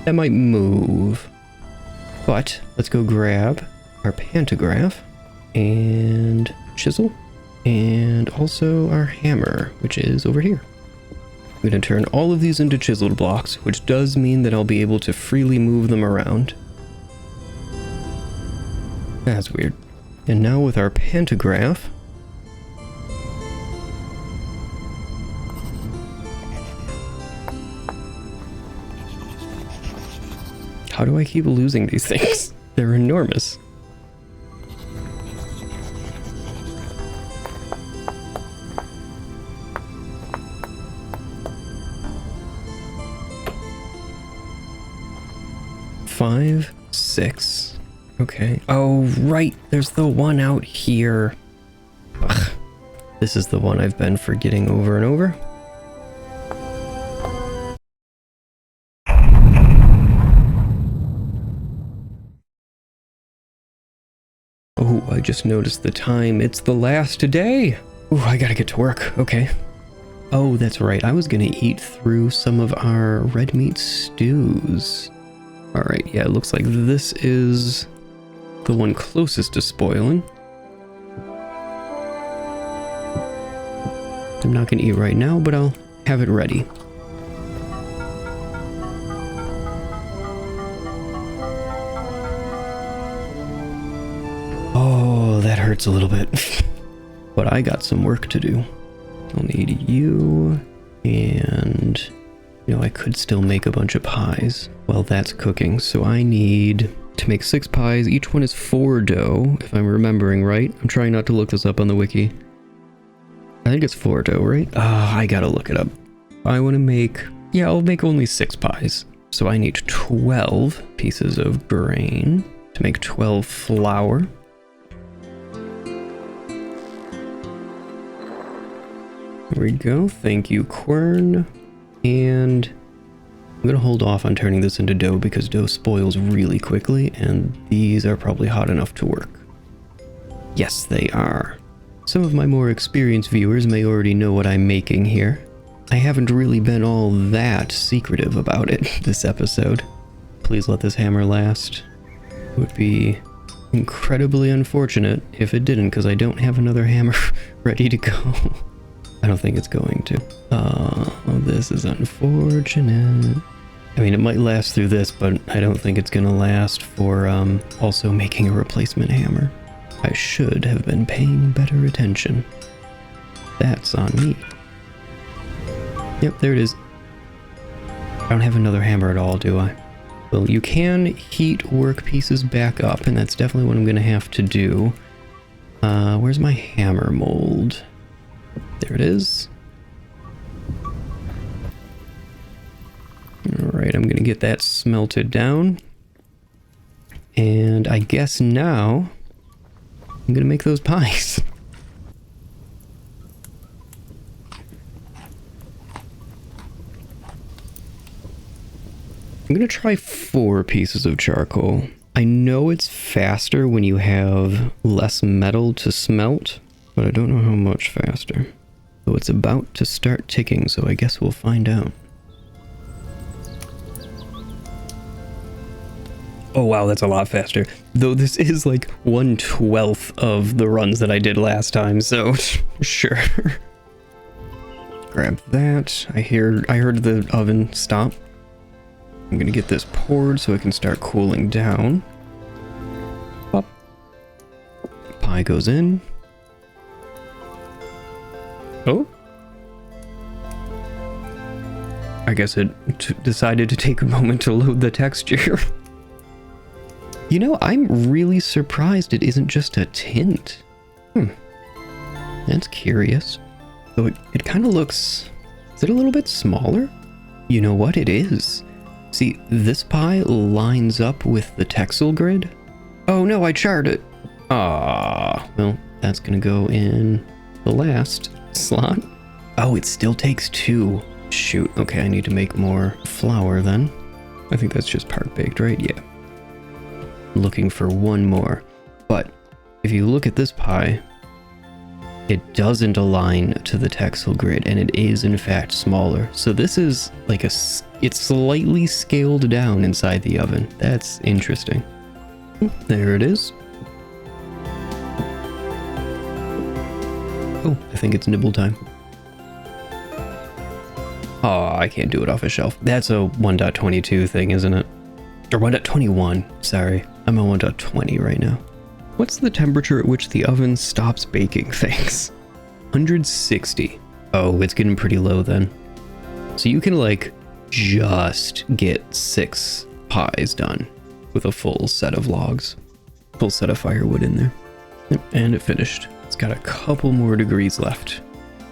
That might move. But let's go grab our pantograph and chisel and also our hammer, which is over here. I'm going to turn all of these into chiseled blocks, which does mean that I'll be able to freely move them around. That's weird. And now with our pantograph, how do I keep losing these things? They're enormous. Five, 6. Okay. Oh, right. There's the one out here. Ugh. This is the one I've been forgetting over and over. Oh, I just noticed the time. It's the last day. Ooh, I gotta get to work. Okay. Oh, that's right. I was gonna eat through some of our red meat stews. Alright, yeah, it looks like this is the one closest to spoiling. I'm not gonna eat right now, but I'll have it ready. Oh, that hurts a little bit. But I got some work to do. I'll need you, and... you know, I could still make a bunch of pies while that's cooking, so I need to make 6 pies. Each one is 4 dough, if I'm remembering right. I'm trying not to look this up on the wiki. I think it's 4 dough, right? I gotta look it up. I want to make... yeah, I'll make only 6 pies. So I need 12 pieces of grain to make 12 flour. There we go. Thank you, Quern. And I'm going to hold off on turning this into dough because dough spoils really quickly, and these are probably hot enough to work. Yes, they are. Some of my more experienced viewers may already know what I'm making here. I haven't really been all that secretive about it this episode. Please let this hammer last. It would be incredibly unfortunate if it didn't, because I don't have another hammer ready to go. I don't think it's going to. Oh, this is unfortunate. I mean, it might last through this, but I don't think it's gonna last for also making a replacement hammer. I should have been paying better attention. That's on me. Yep, there it is. I don't have another hammer at all, do I? Well, you can heat workpieces back up, and that's definitely what I'm going to have to do. Where's my hammer mold? There it is. Alright, I'm going to get that smelted down. And I guess now I'm going to make those pies. I'm going to try 4 pieces of charcoal. I know it's faster when you have less metal to smelt, but I don't know how much faster. So it's about to start ticking, so I guess we'll find out. Oh wow, that's a lot faster. Though this is like 1/12 of the runs that I did last time, so sure. Grab that. I heard the oven stop. I'm gonna get this poured so it can start cooling down. Pop. Pie goes in. Oh. I guess it decided to take a moment to load the texture. You know, I'm really surprised it isn't just a tint. That's curious. Though it kind of looks... Is it a little bit smaller? You know what? It is. See, this pie lines up with the texel grid. Oh no, I charred it. Ah, well, that's gonna go in the last slot. Oh, it still takes 2. Shoot, okay, I need to make more flour then. I think that's just part baked, right? Yeah. Looking for 1 more. But if you look at this pie, it doesn't align to the texel grid, and it is in fact smaller. So this is like it's slightly scaled down inside the oven. That's interesting. There it is. Oh, I think it's nibble time. Oh, I can't do it off a shelf. That's a 1.22 thing, isn't it? Or 1.21, sorry. I'm on 1.20 right now. What's the temperature at which the oven stops baking things? 160. Oh, it's getting pretty low then. So you can like just get 6 pies done with a full set of logs. Full set of firewood in there. Yep, and it finished. It's got a couple more degrees left.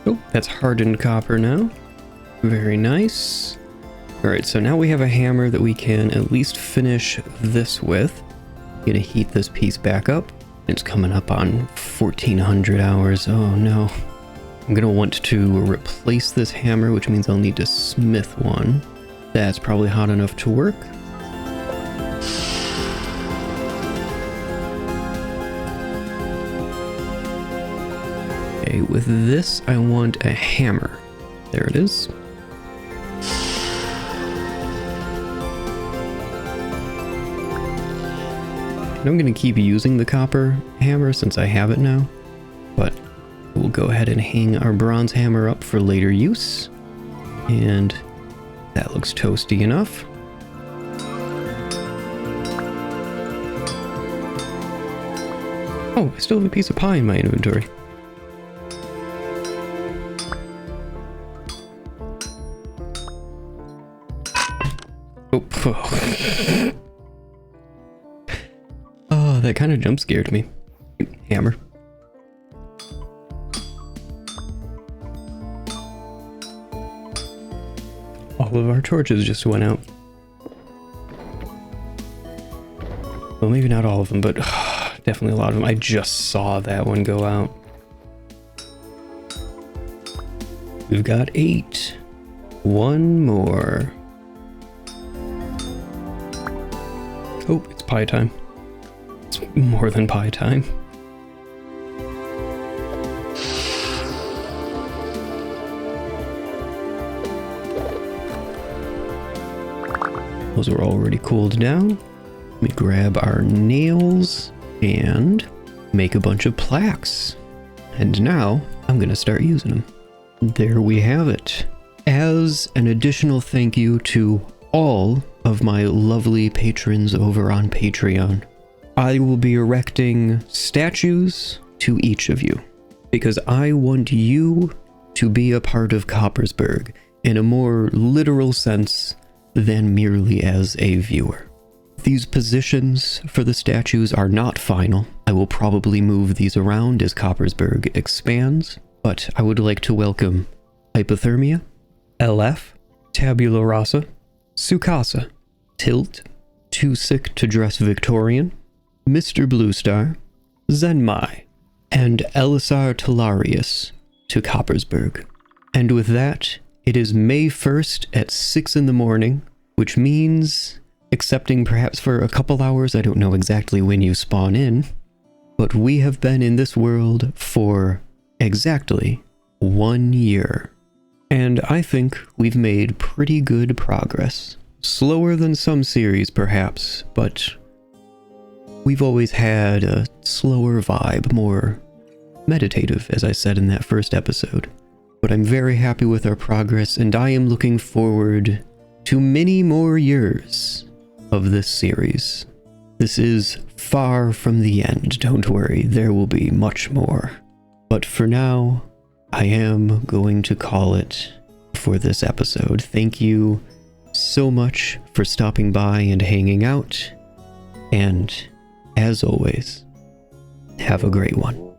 Oh, that's hardened copper now. Very nice. Alright, so now we have a hammer that we can at least finish this with. Gonna heat this piece back up. It's coming up on 1400 hours. Oh no. I'm gonna want to replace this hammer, which means I'll need to smith one. That's probably hot enough to work. Okay, with this I want a hammer. There it is. I'm going to keep using the copper hammer since I have it now, but we'll go ahead and hang our bronze hammer up for later use. And that looks toasty enough. Oh, I still have a piece of pie in my inventory. Oh. Oh, that kind of jump scared me. Hammer. All of our torches just went out. Well, maybe not all of them, but definitely a lot of them. I just saw that one go out. We've got 8. 1 more. Oh, it's pie time. It's more than pie time. Those are already cooled down. Let me grab our nails and make a bunch of plaques. And now I'm gonna start using them. There we have it. As an additional thank you to all of my lovely patrons over on Patreon, I will be erecting statues to each of you because I want you to be a part of Coppersburg in a more literal sense than merely as a viewer. These positions for the statues are not final. I will probably move these around as Coppersburg expands, but I would like to welcome Hypothermia, LF, Tabula Rasa, Sukasa, Tilt, Too Sick to Dress Victorian, Mr. Bluestar, Zenmai, and Elisar Talarius to Coppersburg. And with that, it is May 1st at 6 in the morning, which means, excepting perhaps for a couple hours, I don't know exactly when you spawn in, but we have been in this world for exactly 1 year. And I think we've made pretty good progress. Slower than some series perhaps, but we've always had a slower vibe, more meditative, as I said in that first episode. But I'm very happy with our progress, and I am looking forward to many more years of this series. This is far from the end, don't worry, there will be much more. But for now, I am going to call it for this episode. Thank you so much for stopping by and hanging out, and as always, have a great one.